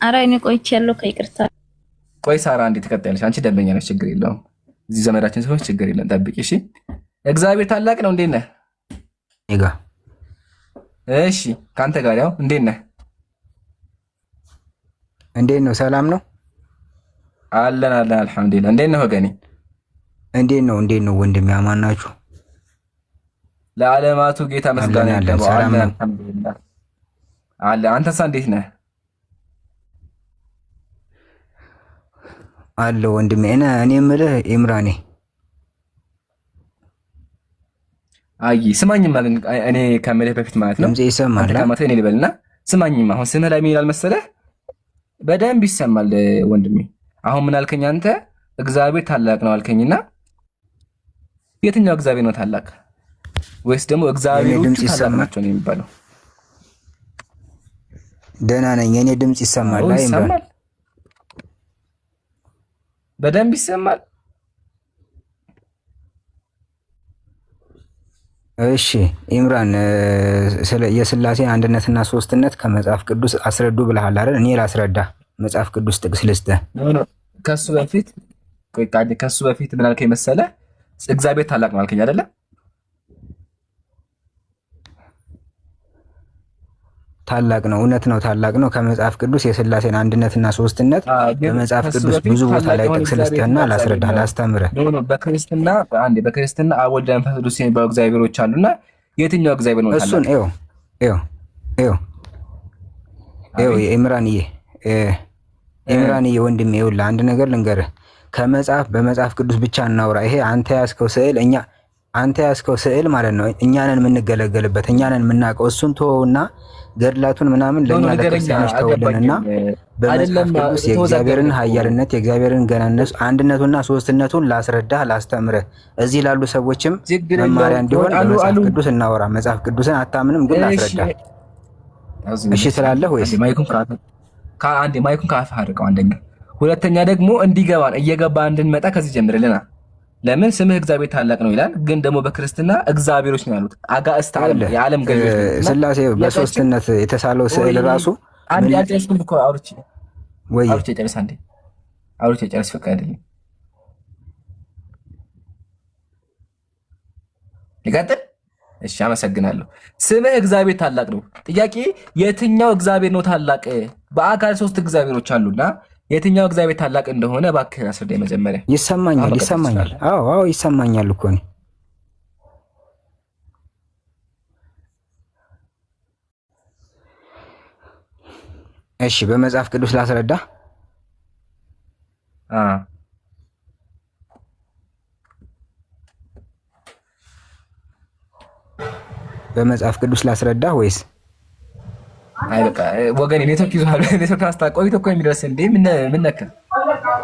ኧረ እኔ ቆይቻለሁ ከይቅርታ። ቆይ ሳራ እንዴት ትቀጥያለሽ? አንቺ ደንበኛ ነሽ፣ ችግር የለውም። እዚህ ዘመዳችን ሰዎች ችግር የለም፣ ጠብቂ። እሺ እግዚአብሔር ታላቅ ነው። እንዴት ነህ? ይጋ እሺ ከአንተ ጋር ያው እንዴት ነህ? እንዴት ነው? ሰላም ነው አለን አልሐምዱሊላህ። እንዴት ነህ ወገኔ? እንዴት ነው ወንድሜ? አማን ናችሁ? ለዓለማቱ ጌታ ምስጋና ይገባው። ሰላም ነው አለ። አንተሳ እንዴት ነህ? አለ ወንድሜ። እኔ የምልህ ኢምራኔ፣ አይ ስማኝማ፣ እኔ ከምልህ በፊት ማለት ነው ድምጼ ይሰማል? እኔ ልበልና ስማኝማ። አሁን ስምህ ላይ ምን ይላል መሰለህ? በደንብ ይሰማል ወንድሜ። አሁን ምን አልከኝ አንተ? እግዚአብሔር ታላቅ ነው አልከኝና የትኛው እግዚአብሔር ነው ታላቅ? ወይስ ደግሞ እግዚአብሔሮቹ ታላቅ ናቸው ነው የሚባለው? ደህና ነኝ። እኔ ድምጽ ይሰማል? አይ ኢምራን በደንብ ይሰማል። እሺ ኢምራን፣ የስላሴን አንድነትና ሶስትነት ከመጽሐፍ ቅዱስ አስረዱ ብለሃል አይደል? እኔ ላስረዳ። መጽሐፍ ቅዱስ ጥቅስ ልስጥህ። ከሱ በፊት ምን አልከኝ መሰለህ? እግዚአብሔር ታላቅ ነው አልከኝ አይደለ? ታላቅ ነው፣ እውነት ነው፣ ታላቅ ነው። ከመጽሐፍ ቅዱስ የሥላሴን አንድነትና ሶስትነት በመጽሐፍ ቅዱስ ብዙ ቦታ ላይ ጥቅስ ልስጥህና ላስረዳህ፣ ላስተምርህ። በክርስትና አብ ወልድ መንፈስ ቅዱስ የሚባሉ እግዚአብሔሮች አሉና የትኛው እግዚአብሔር ነው ታላቅ? እሱን ኢምራንዬ ወንድሜ ይኸውልህ አንድ ነገር ልንገርህ። በመጽሐፍ ቅዱስ ብቻ እናውራ። ይሄ አንተ ያዝከው ስዕል ማለት ነው። እኛንን የምንገለገልበት እኛንን የምናውቀው እሱን ተወውና ገድላቱን ምናምን ለእኛ ለክርስቲያኖች ተወልንና በመጽሐፍ ቅዱስ የእግዚአብሔርን ኃያልነት የእግዚአብሔርን ገናነት አንድነቱና ሶስትነቱን ላስረዳህ ላስተምርህ። እዚህ ላሉ ሰዎችም መማሪያ እንዲሆን በመጽሐፍ ቅዱስ እናወራ። መጽሐፍ ቅዱስን አታምንም ግን ላስረዳህ። እሺ ትላለህ ወይስ? አንዴ ማይኩን ከአፍህ አድርገው። አንደኛ፣ ሁለተኛ ደግሞ እንዲገባን እየገባ እንድንመጣ ከዚህ ጀምርልና። ለምን ስምህ እግዚአብሔር ታላቅ ነው ይላል፣ ግን ደግሞ በክርስትና እግዚአብሔሮች ነው ያሉት። አጋዕዝተ ዓለም የዓለም ገዢዎች ሥላሴ በሶስትነት የተሳለው ስዕል ራሱ አንዴ አልጨረስኩም እኮ አውርቼ ጨርስ። አንዴ አውርቼ ጨርስ። ፈቀድልኝ ልቀጥል? እሺ አመሰግናለሁ። ስምህ እግዚአብሔር ታላቅ ነው። ጥያቄ የትኛው እግዚአብሔር ነው ታላቅ? በአካል 3 እግዚአብሔሮች አሉና የትኛው እግዚአብሔር ታላቅ እንደሆነ እባክህ አስረዳኝ መጀመሪያ። ይሰማኛል። አዎ ይሰማኛል እኮ ነው። እሺ በመጽሐፍ ቅዱስ ላስረዳ። በመጽሐፍ ቅዱስ ላስረዳ ወይስ? አይ በቃ ወገኔ ኔትወርክ ይዟል። ኔትወርክ አስተቆይቶ እኮ የሚደርስ እንዴ? ምን ነካ?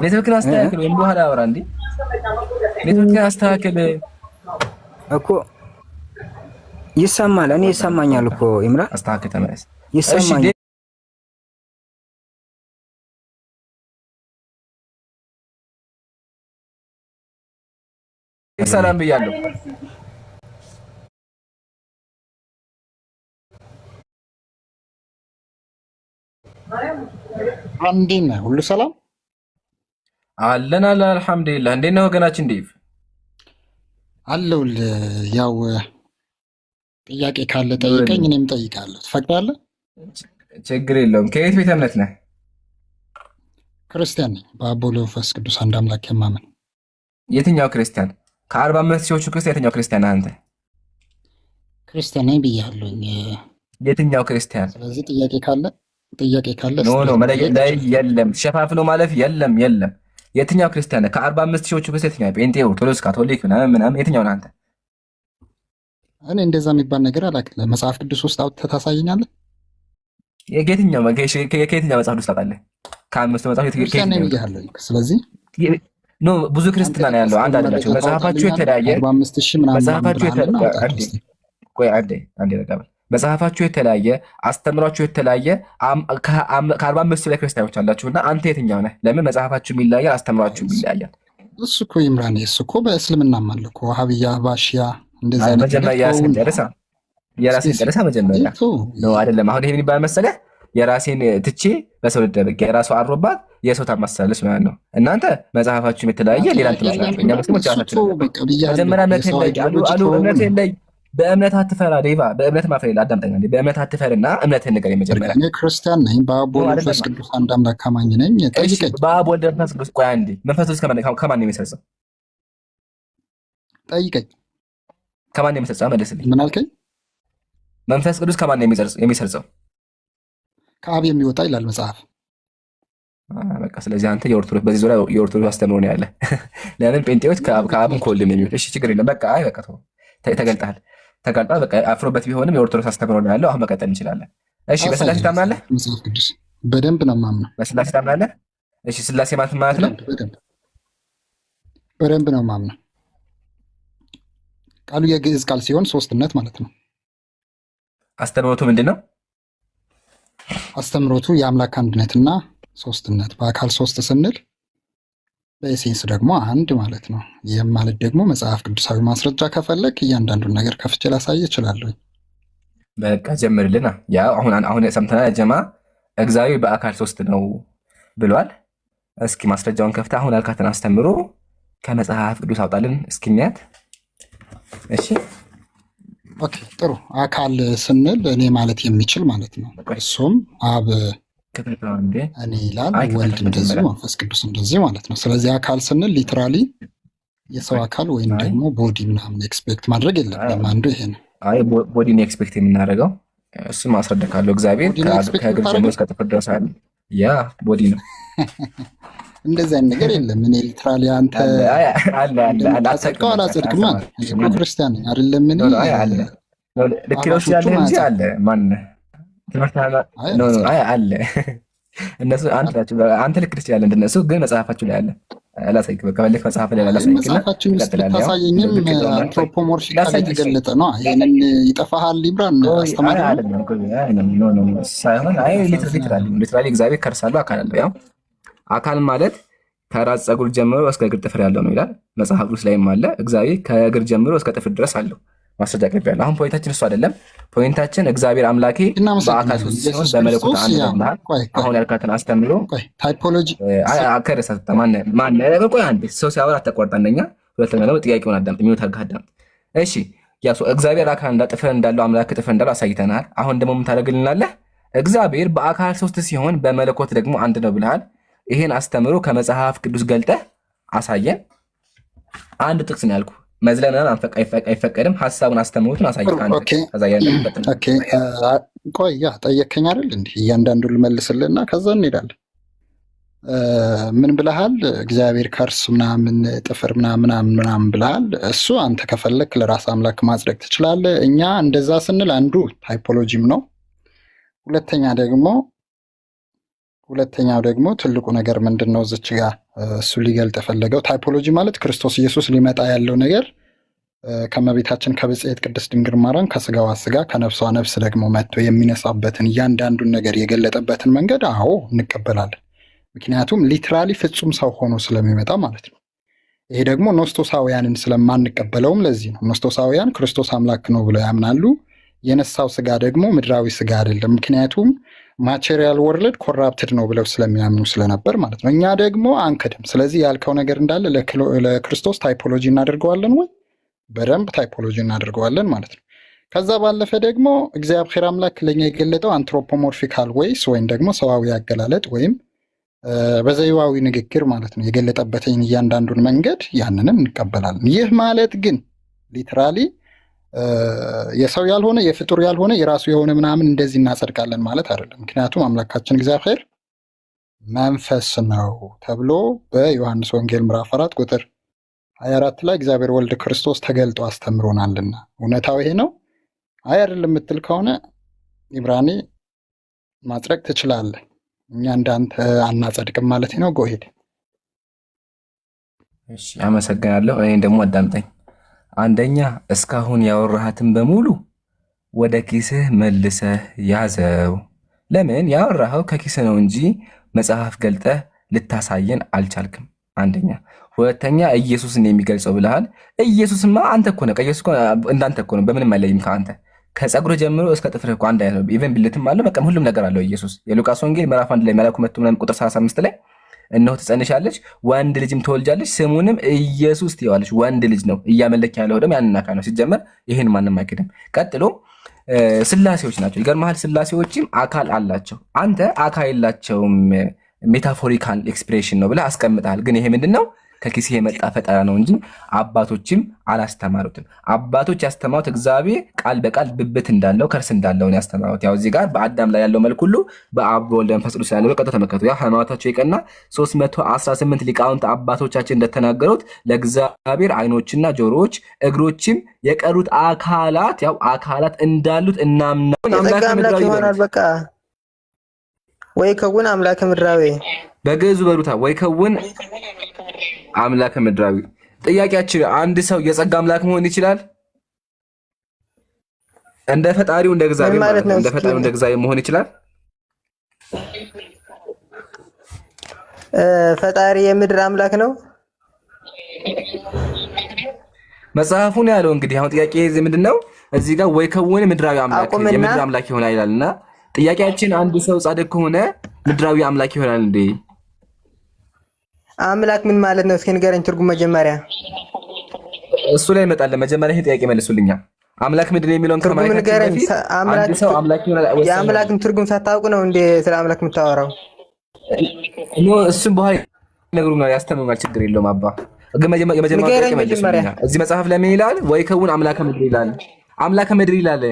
ኔትወርክን አስተካክል ወይም በኋላ አውራ እንዴ። ኔትወርክን አስተካክል እኮ ይሰማል። እኔ ይሰማኛል እኮ ኢምራን። አስተካክል ተመለስ። ይሰማኛል። ሰላም ብያለሁ። እንዴት ነህ? ሁሉ ሰላም አለን አልሐምዱሊላህ። እንዴት ነህ ወገናችን? ዴቭ አለሁልህ። ያው ጥያቄ ካለ ጠይቀኝ፣ እኔም ጠይቃለሁ። ትፈቅዳለህ? ችግር የለውም። ከየት ቤተ እምነት ነህ? ክርስቲያን ነኝ። በአብ ወወልድ ወመንፈስ ቅዱስ አንድ አምላክ የማምን። የትኛው ክርስቲያን? ከ45 ሺዎቹ ክርስቲያን የትኛው ክርስቲያን ነህ አንተ? ክርስቲያን ነኝ ብያለሁኝ። የትኛው ክርስቲያን? ስለዚህ ጥያቄ ካለ ኖ የለም። ሸፋፍኖ ማለፍ የለም። የትኛው ክርስቲያን ነህ? ከ45 ሺዎቹ ክርስቲያን የትኛው? ጴንጤ፣ ኦርቶዶክስ፣ ካቶሊክ ምናምን የትኛው ነህ አንተ? እኔ እንደዛ የሚባል ነገር አላውቅም። መጽሐፍ ቅዱስ ውስጥ አውጥተህ ታሳየኛለህ? ከየትኛው መጽሐፍ ቅዱስ ታውቃለህ? ከአምስቱ መጽሐፍ ክርስቲያን ነኝ ብያለሁ። ስለዚህ ኖ ብዙ ክርስትና ነው ያለው። አንድ አይደላችሁ። መጽሐፋችሁ የተለያየ መጽሐፋችሁ የተለያየ አስተምሯችሁ የተለያየ ከ45 ላይ ክርስቲያኖች አላችሁ እና አንተ የትኛው ነህ? ለምን መጽሐፋችሁ ይለያያል፣ አስተምሯችሁ ይለያያል? እሱ እኮ ይምራን፣ እሱ እኮ በእስልምናም አለ እኮ ሀብያ ባሽያ እንደዛ ነው። መጀመሪያ የራስን ጨርሳ መጀመሪያ ነው አይደለም። አሁን ይሄ ምን ይባል መሰለህ? የራሴን ትቼ በሰው ልደበቅ፣ የራሱ አሮባት የሰው ታማሳለች ማለት ነው። እናንተ መጽሐፋችሁም የተለያየ ሌላ ትመስላችሁ። እኛ ሙስሊሞች መጀመሪያ እምነትህን ላይ በእምነት አትፈራ ዴቫ፣ በእምነት ማፈር የለ። አዳምጠኛ በእምነት አትፈርና እምነትህን ንገረኝ መጀመሪያ። እኔ ክርስቲያን ነኝ፣ በአብ ወልድ መንፈስ ቅዱስ አንድ አምላክ አማኝ ነኝ። ጠይቀኝ። በአብ ወልድ መንፈስ ቅዱስ። ቆይ አንዴ፣ መንፈስ ቅዱስ ከማን ነው የሚሰርጸው? ጠይቀኝ። ከማን ነው የሚሰርጸው? መልስልኝ። ምን አልከኝ? መንፈስ ቅዱስ ከማን ነው የሚሰርጸው? ከአብ የሚወጣ ይላል መጽሐፍ። በቃ ስለዚህ አንተ የኦርቶዶክስ በዚህ ዙሪያ የኦርቶዶክስ አስተምሮ ነው ያለ። ለምን ጴንጤዎች ከአብም ከወልድ ነው የሚሉት? እሺ ችግር የለም። በቃ አይ በቃ ተገልጣል። በቃ አፍሮበት ቢሆንም የኦርቶዶክስ አስተምሮ ነው ያለው። አሁን መቀጠል እንችላለን። እሺ በስላሴ ታምናለህ? መጽሐፍ ቅዱስ በደንብ ነው የማምነው። በስላሴ ታምናለህ? እሺ ስላሴ ማለት ነው? በደንብ ነው የማምነው። ቃሉ የግዕዝ ቃል ሲሆን ሶስትነት ማለት ነው። አስተምሮቱ ምንድን ነው? አስተምሮቱ የአምላክ አንድነትና ሶስትነት፣ በአካል ሶስት ስንል በኤሴንስ ደግሞ አንድ ማለት ነው። ይህም ማለት ደግሞ መጽሐፍ ቅዱሳዊ ማስረጃ ከፈለግ እያንዳንዱን ነገር ከፍቼ ላሳይ እችላለሁ። በቃ ጀምርልና። ያው አሁን ሰምተናል። ጀማ እግዚአብሔር በአካል ሶስት ነው ብሏል። እስኪ ማስረጃውን ከፍታ አሁን ያልካትን አስተምሮ ከመጽሐፍ ቅዱስ አውጣልን እስኪ እናያት። እሺ ኦኬ ጥሩ። አካል ስንል እኔ ማለት የሚችል ማለት ነው። እሱም አብ እኔ ይላል፣ ወልድ እንደዚህ፣ መንፈስ ቅዱስ እንደዚህ ማለት ነው። ስለዚህ አካል ስንል ሊትራሊ የሰው አካል ወይም ደግሞ ቦዲ ምናምን ኤክስፔክት ማድረግ የለብንም። አንዱ ይሄ ነው። አይ ቦዲን ኤክስፔክት የምናደርገው እሱን ማስረዳት ካለው እግዚአብሔር ከእግር ጀምሮ እስከ ጥፍር ድረስ አለ። ያ ቦዲ ነው። እንደዚህ አይነት ነገር የለም። እኔ ሊትራሊ አንተ አጸድቀው አላጸድቅም ክርስቲያን ነኝ አይደለም። እኔ ልክሎች ያለ እንጂ አለ ማን አለ እነሱ አንተ ልክ ትችላለህ እንደነሱ፣ ግን መጽሐፋችሁ ላይ አለ። አላሳይክ በከፈለክ መጽሐፍ ላይ አላሳይክ። መጽሐፋችን ውስጥ ታሳየኝም አንትሮፖሞርፊካሊ የተገለጠ ነው። ይሄንን ይጠፋሃል ይብራን አስተማሪ ሳይሆን አይ ሊትራሊ እግዚአብሔር ከርሳለሁ አካል አለው። ያው አካል ማለት ከራስ ፀጉር ጀምሮ እስከ እግር ጥፍር ያለው ነው ይላል መጽሐፍ ቅዱስ ላይም አለ። እግዚአብሔር ከእግር ጀምሮ እስከ ጥፍር ድረስ አለው። ማስረጃ አቅርቤያለሁ። አሁን ፖይንታችን እሱ አይደለም። ፖይንታችን እግዚአብሔር አምላኬ በአካል ሶስት ሲሆን በመለኮት አንድ ነው። አሁን ያልካትን አስተምሮ ታይፖሎጂ ከረሰተ ማን ቆይ አንዴ ሰው ሲያወራ አታቋርጥ። አንደኛ፣ ሁለተኛ ደግሞ ጥያቄውን አዳምጥ፣ ሚውት አጋዳም። እሺ ያ እግዚአብሔር አካል ጥፍር እንዳለው አምላክ ጥፍር እንዳለው አሳይተናል። አሁን ደግሞ ምን ታደርግልናለህ? እግዚአብሔር በአካል ሶስት ሲሆን በመለኮት ደግሞ አንድ ነው ብለሃል። ይሄን አስተምሮ ከመጽሐፍ ቅዱስ ገልጠህ አሳየን። አንድ ጥቅስ ነው ያልኩህ። መዝለናን አይፈቀድም። ሀሳቡን አስተምሩትን አሳይካን። ቆይ ያ ጠየከኝ አይደል? እንዲህ እያንዳንዱን ልመልስልና ከዛ እንሄዳለን። ምን ብለሃል? እግዚአብሔር ከርስ ምናምን ጥፍር ምናምን ብለሃል። እሱ አንተ ከፈለክ ለራስ አምላክ ማጽደቅ ትችላለህ። እኛ እንደዛ ስንል አንዱ ታይፖሎጂም ነው። ሁለተኛው ደግሞ ትልቁ ነገር ምንድን ነው? እዚች ጋር እሱ ሊገልጥ የፈለገው ታይፖሎጂ ማለት ክርስቶስ ኢየሱስ ሊመጣ ያለው ነገር ከመቤታችን ከብጽዕት ቅድስት ድንግል ማርያም ከስጋዋ ስጋ ከነፍሷ ነፍስ ደግሞ መጥቶ የሚነሳበትን እያንዳንዱን ነገር የገለጠበትን መንገድ አዎ እንቀበላለን። ምክንያቱም ሊትራሊ ፍጹም ሰው ሆኖ ስለሚመጣ ማለት ነው። ይሄ ደግሞ ኖስቶሳውያንን ስለማንቀበለውም ለዚህ ነው። ኖስቶሳውያን ክርስቶስ አምላክ ነው ብለው ያምናሉ። የነሳው ስጋ ደግሞ ምድራዊ ስጋ አይደለም። ምክንያቱም ማቴሪያል ወርልድ ኮራፕትድ ነው ብለው ስለሚያምኑ ስለነበር ማለት ነው። እኛ ደግሞ አንክድም። ስለዚህ ያልከው ነገር እንዳለ ለክርስቶስ ታይፖሎጂ እናደርገዋለን ወይ? በደንብ ታይፖሎጂ እናደርገዋለን ማለት ነው። ከዛ ባለፈ ደግሞ እግዚአብሔር አምላክ ለኛ የገለጠው አንትሮፖሞርፊካል ወይስ ወይም ደግሞ ሰዋዊ አገላለጥ ወይም በዘይዋዊ ንግግር ማለት ነው የገለጠበትን እያንዳንዱን መንገድ ያንንም እንቀበላለን። ይህ ማለት ግን ሊትራሊ የሰው ያልሆነ የፍጡር ያልሆነ የራሱ የሆነ ምናምን እንደዚህ እናጸድቃለን ማለት አይደለም። ምክንያቱም አምላካችን እግዚአብሔር መንፈስ ነው ተብሎ በዮሐንስ ወንጌል ምዕራፍ 4 ቁጥር 24 ላይ እግዚአብሔር ወልድ ክርስቶስ ተገልጦ አስተምሮናልና። እውነታው ይሄ ነው። አይ አይደለም የምትል ከሆነ ኢብራኒ ማጽደቅ ትችላለህ። እኛ እንዳንተ አናጸድቅም ማለት ነው። ጎሄድ። እሺ አመሰግናለሁ። እኔን ደግሞ አዳምጠኝ። አንደኛ እስካሁን ያወራሃትን በሙሉ ወደ ኪስህ መልሰህ ያዘው። ለምን ያወራኸው ከኪስህ ነው እንጂ መጽሐፍ ገልጠህ ልታሳየን አልቻልክም። አንደኛ። ሁለተኛ ኢየሱስን የሚገልጸው ብለሃል። ኢየሱስማ አንተ እኮ ነህ። ኢየሱስ እንዳንተ እኮ ነው። በምንም አይለይም ከአንተ። ከፀጉር ጀምሮ እስከ ጥፍርህ እኮ አንድ አይነት ነው። ኢቨን ብልትም አለው። በቃ ሁሉም ነገር አለው ኢየሱስ። የሉቃስ ወንጌል ምዕራፍ 1 ላይ መልአኩ መጥቶ ምናምን ቁጥር 35 ላይ እነሆ ትጸንሻለች፣ ወንድ ልጅም ትወልጃለች፣ ስሙንም ኢየሱስ ትይዋለች። ወንድ ልጅ ነው። እያመለክ ያለው ደግሞ ያንን አካል ነው። ሲጀመር ይህን ማንም አይክድም። ቀጥሎ ስላሴዎች ናቸው። ይገርምሃል፣ ስላሴዎችም አካል አላቸው። አንተ አካል የላቸውም ሜታፎሪካል ኤክስፕሬሽን ነው ብለህ አስቀምጠሃል። ግን ይሄ ምንድን ነው? ከኪስ የመጣ ፈጠራ ነው እንጂ አባቶችም አላስተማሩትም። አባቶች ያስተማሩት እግዚአብሔር ቃል በቃል ብብት እንዳለው ከርስ እንዳለውን ያስተማሩት። ያው እዚህ ጋር በአዳም ላይ ያለው መልክ ሁሉ በአብ በወልድ በመንፈስ ቅዱስ ያለው ቀጥታ ተመከቱ። ያ ሃይማኖታቸው የቀና 318 ሊቃውንት አባቶቻችን እንደተናገሩት ለእግዚአብሔር ዓይኖችና ጆሮዎች እግሮችም የቀሩት አካላት ያው አካላት እንዳሉት እናምናለን። አምላክ ምድራዊ ይሆናል። በቃ ወይ ከውን አምላክ ምድራዊ በግዕዙ በሩታ ወይ ከውን አምላክ ምድራዊ። ጥያቄያችን አንድ ሰው የጸጋ አምላክ መሆን ይችላል? እንደ ፈጣሪው እንደ እግዚአብሔር ማለት ነው። እንደ ፈጣሪው እንደ እግዚአብሔር መሆን ይችላል? ፈጣሪ የምድር አምላክ ነው መጽሐፉን ያለው። እንግዲህ አሁን ጥያቄ ምንድን ነው? እዚህ ጋር ወይ ከውን ምድራዊ አምላክ የምድር አምላክ ይሆናል ይላልና ጥያቄያችን አንድ ሰው ጻድቅ ከሆነ ምድራዊ አምላክ ይሆናል እንዴ? አምላክ ምን ማለት ነው? እስኪ ንገረኝ ትርጉም መጀመሪያ። እሱ ላይ እመጣለሁ። መጀመሪያ ይሄ ጥያቄ መልሱልኛ። አምላክ ምድር የሚለውን ትርጉም ከማየታችን ንገረኝ። በፊት አንድ ሰው አምላክ ይሆናል ወሰነ። የአምላክን ትርጉም ሳታውቅ ነው እንዴ ስለ አምላክ የምታወራው? እሱም በኋላ ይነግሩናል፣ ያስተምሩናል። ችግር የለውም አባ። ግን የመጀመሪያ ጥያቄ መልሱልኛ። እዚህ መጽሐፍ ለምን ይላል? ወይ ከውን አምላከ ምድር ይላል። አምላከ ምድር ይላል።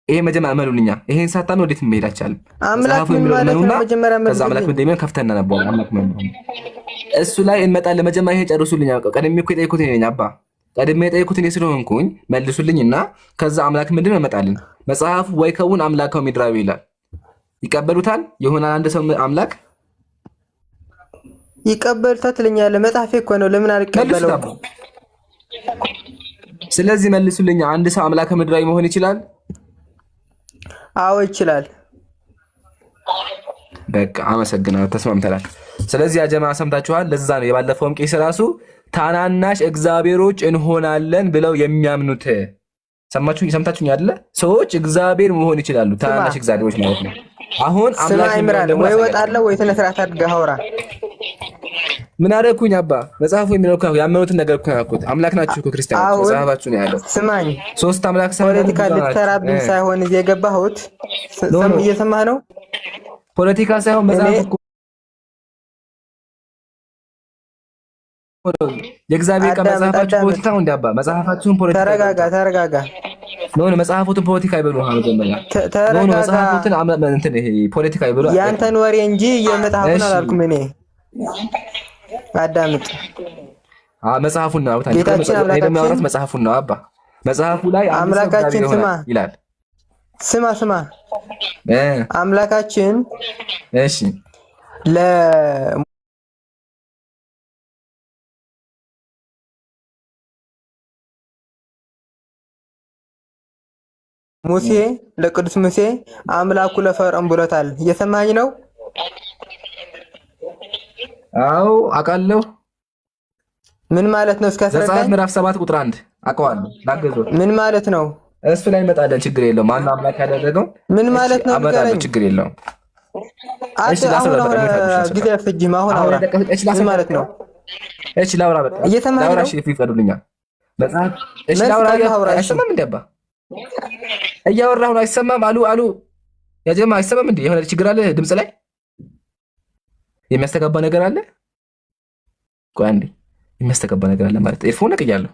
ይሄ መጀመሪያ እመኑልኛ። ይሄን ሳታምን ወዴት መሄድ አይቻልም። አምላክ ምን ማለት ነው? መጀመሪያ ከዛ አምላክ ምድር የሚሆን ከፍተና ነበር። አምላክ ምድር እሱ ላይ እንመጣለን። መጀመሪያ ይሄ ጨርሱልኝ። ቀድሜ እኮ የጠየኩት እኔ ነኝ አባ። ቀድሜ የጠየኩት እኔ ስለሆንኩኝ መልሱልኝና ከዛ አምላክ ምንድን ነው እንመጣለን። መጽሐፉ ወይ ከውን አምላከው ምድራዊ ይላል። ይቀበሉታል? ይሆናል አንድ ሰው አምላክ ይቀበሉታል ትለኛለህ? መጽሐፌ እኮ ነው። ለምን አልቀበለው? ስለዚህ መልሱልኝ። አንድ ሰው አምላከ ምድራዊ መሆን ይችላል? አዎ ይችላል። በቃ አመሰግናለሁ። ተስማምተናል። ስለዚህ ያጀማ ሰምታችኋል። ለዛ ነው የባለፈውም ቄስ ራሱ ታናናሽ እግዚአብሔሮች እንሆናለን ብለው የሚያምኑት። ሰምታችሁኝ አይደለ? ሰዎች እግዚአብሔር መሆን ይችላሉ። ታናናሽ እግዚአብሔሮች ማለት ነው። አሁን አምላክ ይምራል ወይ ወጣለህ ወይ ስነ ስርዓት አድርገህ አውራ። ምን አደረኩኝ አባ? መጽሐፉ የሚለው እኮ ያመኑትን ነገር እኮ ያልኩት አምላክ ናችሁ እኮ ክርስቲያኖች። መጽሐፋችሁ ነው ያለው። ስማኝ፣ ሶስት አምላክ ፖለቲካ ልትሰራብኝ ሳይሆን እዚህ የገባሁት እየሰማህ ነው። ፖለቲካ ሳይሆን መጽሐፍ እኮ የእግዚአብሔር ቃል መጽሐፋችሁ ፖለቲካ ነው። እንደ አባ መጽሐፋችሁን ፖለቲካ ተረጋጋ። ነው መጽሐፉትን ፖለቲካ ይበሉ። መጀመሪያ ነው መጽሐፉትን እንትን ይሄ ፖለቲካ ይበሉ። ያንተን ወሬ እንጂ የመጽሐፉን አላልኩም እኔ። አዳምጥ። መጽሐፉን ነው አውጣ። እንደሚያወራት መጽሐፉን ነው አባ። መጽሐፉ ላይ አምላካችን ስማ ይላል። ስማ አምላካችን እሺ ሙሴ ለቅዱስ ሙሴ አምላኩ ለፈርዖን ብሎታል። እየሰማኝ ነው? አዎ አውቃለሁ። ምን ማለት ነው? እስከ ዘጸአት ምዕራፍ 7 ቁጥር 1 አውቀዋለሁ። ላገዘው ምን ማለት ነው? እሱ ላይ እንመጣለን። ችግር የለውም። ማን አምላክ ያደረገው ምን ማለት ነው? አመጣለሁ። ችግር የለውም። እሺ አሁን ጊዜ አትፈጅም። አሁን አውራ። ምን ማለት ነው? እሺ ላውራ። በቃ እየሰማኝ ነው? እሺ ይፈቅዱልኛል። መጽሐፍ እሺ ላውራ። አይሰማም እንዴ አባ? እያወራሁ ነው። አይሰማም? አሉ ያጀማ አይሰማም እንዴ? የሆነ ችግር አለ ድምጽ ላይ የሚያስተጋባ ነገር አለ። ቆይ አንዴ የሚያስተጋባ ነገር አለ ማለት ኤርፎን ነቅያለሁ።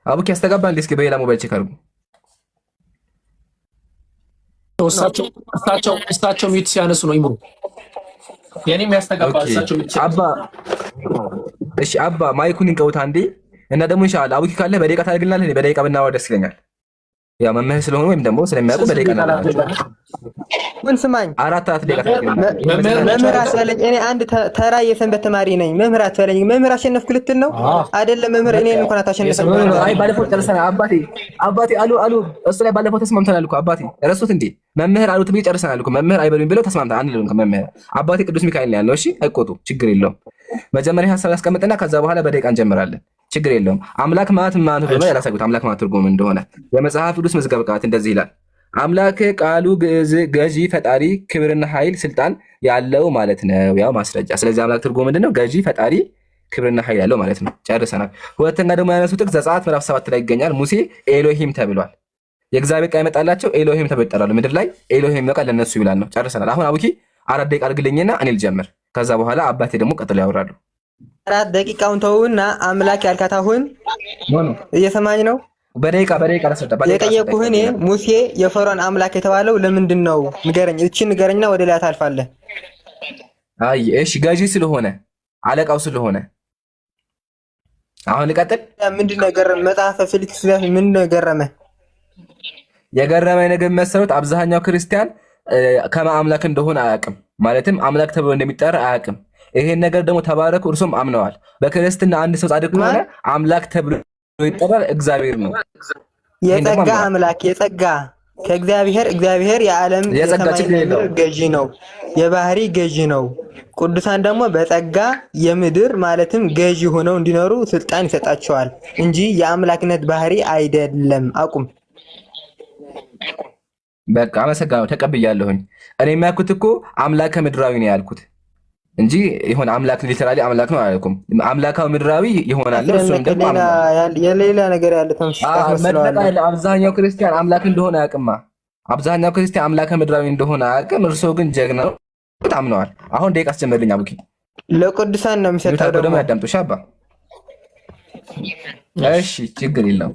አቡኪ ያስተጋባ እንዴ? እስኪ በሌላ ሞባይል ቼክ አድርጉ። እሳቸው ሚዩት ሲያነሱ ነው ይምሩ። የኔም ያስተጋባ እሳቸው ሚዩት አባ። እሺ አባ ማይኩን እንቀውታ አንዴ እና ደግሞ ኢንሻአላህ አቡኪ ካለ በደቂቃ ታደርግልናለህ። በደቂቃ ብናወራ ደስ ይለኛል። ያው መምህር ስለሆነ ወይም ደግሞ ስለሚያውቁ በደቂቃ እናወራለን። ምን ስማኝ፣ አራት ደቂቃ ታደርግልናለህ። መምህር አትበለኝ። እኔ አንድ ተራ የሰንበት ተማሪ ነኝ። መምህር አትበለኝ። መምህር አሸነፍኩ ልትል ነው አይደለም? መምህር እኔን እንኳን አታሸነፍም። አይ ባለፈው ጨርሰናል አባቴ አሉ እሱ ላይ ባለፈው ተስማምተናል እኮ አባቴ። ረሱት እንዴ መምህር አሉት ብዬ ጨርሰናል እኮ። መምህር አይበሉኝ ብለው ተስማምተናል። አንልም ከመምህር አባቴ ቅዱስ ሚካኤል ነው ያለው። እሺ አይቆጡ፣ ችግር የለውም። መጀመሪያ ሀሳብ ያስቀምጥና ከዛ በኋላ በደቂቃ እንጀምራለን። ችግር የለውም። አምላክ ማለት ማን እንደሆነ ያላሳዩት አምላክ ማለት ትርጉም እንደሆነ የመጽሐፍ ቅዱስ መዝገበ ቃላት እንደዚህ ይላል። አምላክ ቃሉ ግዕዝ ገዢ፣ ፈጣሪ፣ ክብርና ኃይል፣ ስልጣን ያለው ማለት ነው። ያው ማስረጃ። ስለዚህ አምላክ ትርጉም ምንድነው? ገዢ፣ ፈጣሪ፣ ክብርና ኃይል ያለው ማለት ነው። ጨርሰናል። ሁለተኛ ደግሞ ያነሱት ጥቅስ ዘጸአት ምዕራፍ 7 ላይ ይገኛል። ሙሴ ኤሎሂም ተብሏል። የእግዚአብሔር ቃል ይመጣላቸው ኤሎሂም ተብለው ይጠራሉ። ምድር ላይ ኤሎሂም ቃል ለነሱ ይብላል ነው። ጨርሰናል። አሁን አቡኪ 4 ደቂቃ አድርግልኝና እኔ ልጀምር። ከዛ በኋላ አባቴ ደግሞ ቀጥሎ ያወራሉ። 4 ደቂቃውን ተውና አምላክ ያልካት አሁን እየሰማኝ ነው? በደቂቃ ላስረዳ። የጠየቁህ እኔ ሙሴ የፈርዖን አምላክ የተባለው ለምንድን ነው ንገረኝ። እቺን ንገረኝና ወደ ሌላ ታልፋለህ። አይ እሺ፣ ገዢ ስለሆነ አለቃው ስለሆነ። አሁን ልቀጥል። ምንድን ነው የገረመህ? መጽሐፈ ፊልክስ ምንድን ነው የገረመህ? የገረመኝ ነገር መሰረት አብዛኛው ክርስቲያን ከማምላክ እንደሆነ አያውቅም። ማለትም አምላክ ተብሎ እንደሚጠራ አያውቅም። ይሄን ነገር ደግሞ ተባረኩ እርሱም አምነዋል። በክርስትና አንድ ሰው ጻድቅ ከሆነ አምላክ ተብሎ ይጠራል። እግዚአብሔር ነው የጸጋ አምላክ፣ የጸጋ እግዚአብሔር የዓለም ገዢ ነው፣ የባህሪ ገዢ ነው። ቅዱሳን ደግሞ በጸጋ የምድር ማለትም ገዢ ሆነው እንዲኖሩ ስልጣን ይሰጣቸዋል እንጂ የአምላክነት ባህሪ አይደለም። አቁም። በቃ አመሰግናለሁ፣ ተቀብያለሁኝ። እኔ የሚያልኩት እኮ አምላከ ምድራዊ ነው ያልኩት። እንጂ የሆነ አምላክ ሊተራሊ አምላክ ነው አላልኩም። አምላካዊ ምድራዊ ይሆናል። እሱም ደግሞ የሌላ ነገር ያለ ተመስሏል። አብዛኛው ክርስቲያን አምላክ እንደሆነ አያውቅማ። አብዛኛው ክርስቲያን አምላክ ምድራዊ እንደሆነ አያውቅም። እርስዎ ግን ጀግና ነው ታምነዋል። አሁን ደቂቃ አስጀምርልኝ አቡኪ። ለቅዱሳን ነው የሚሰጠው ደግሞ ያዳምጡ ሻባ። እሺ ችግር የለም።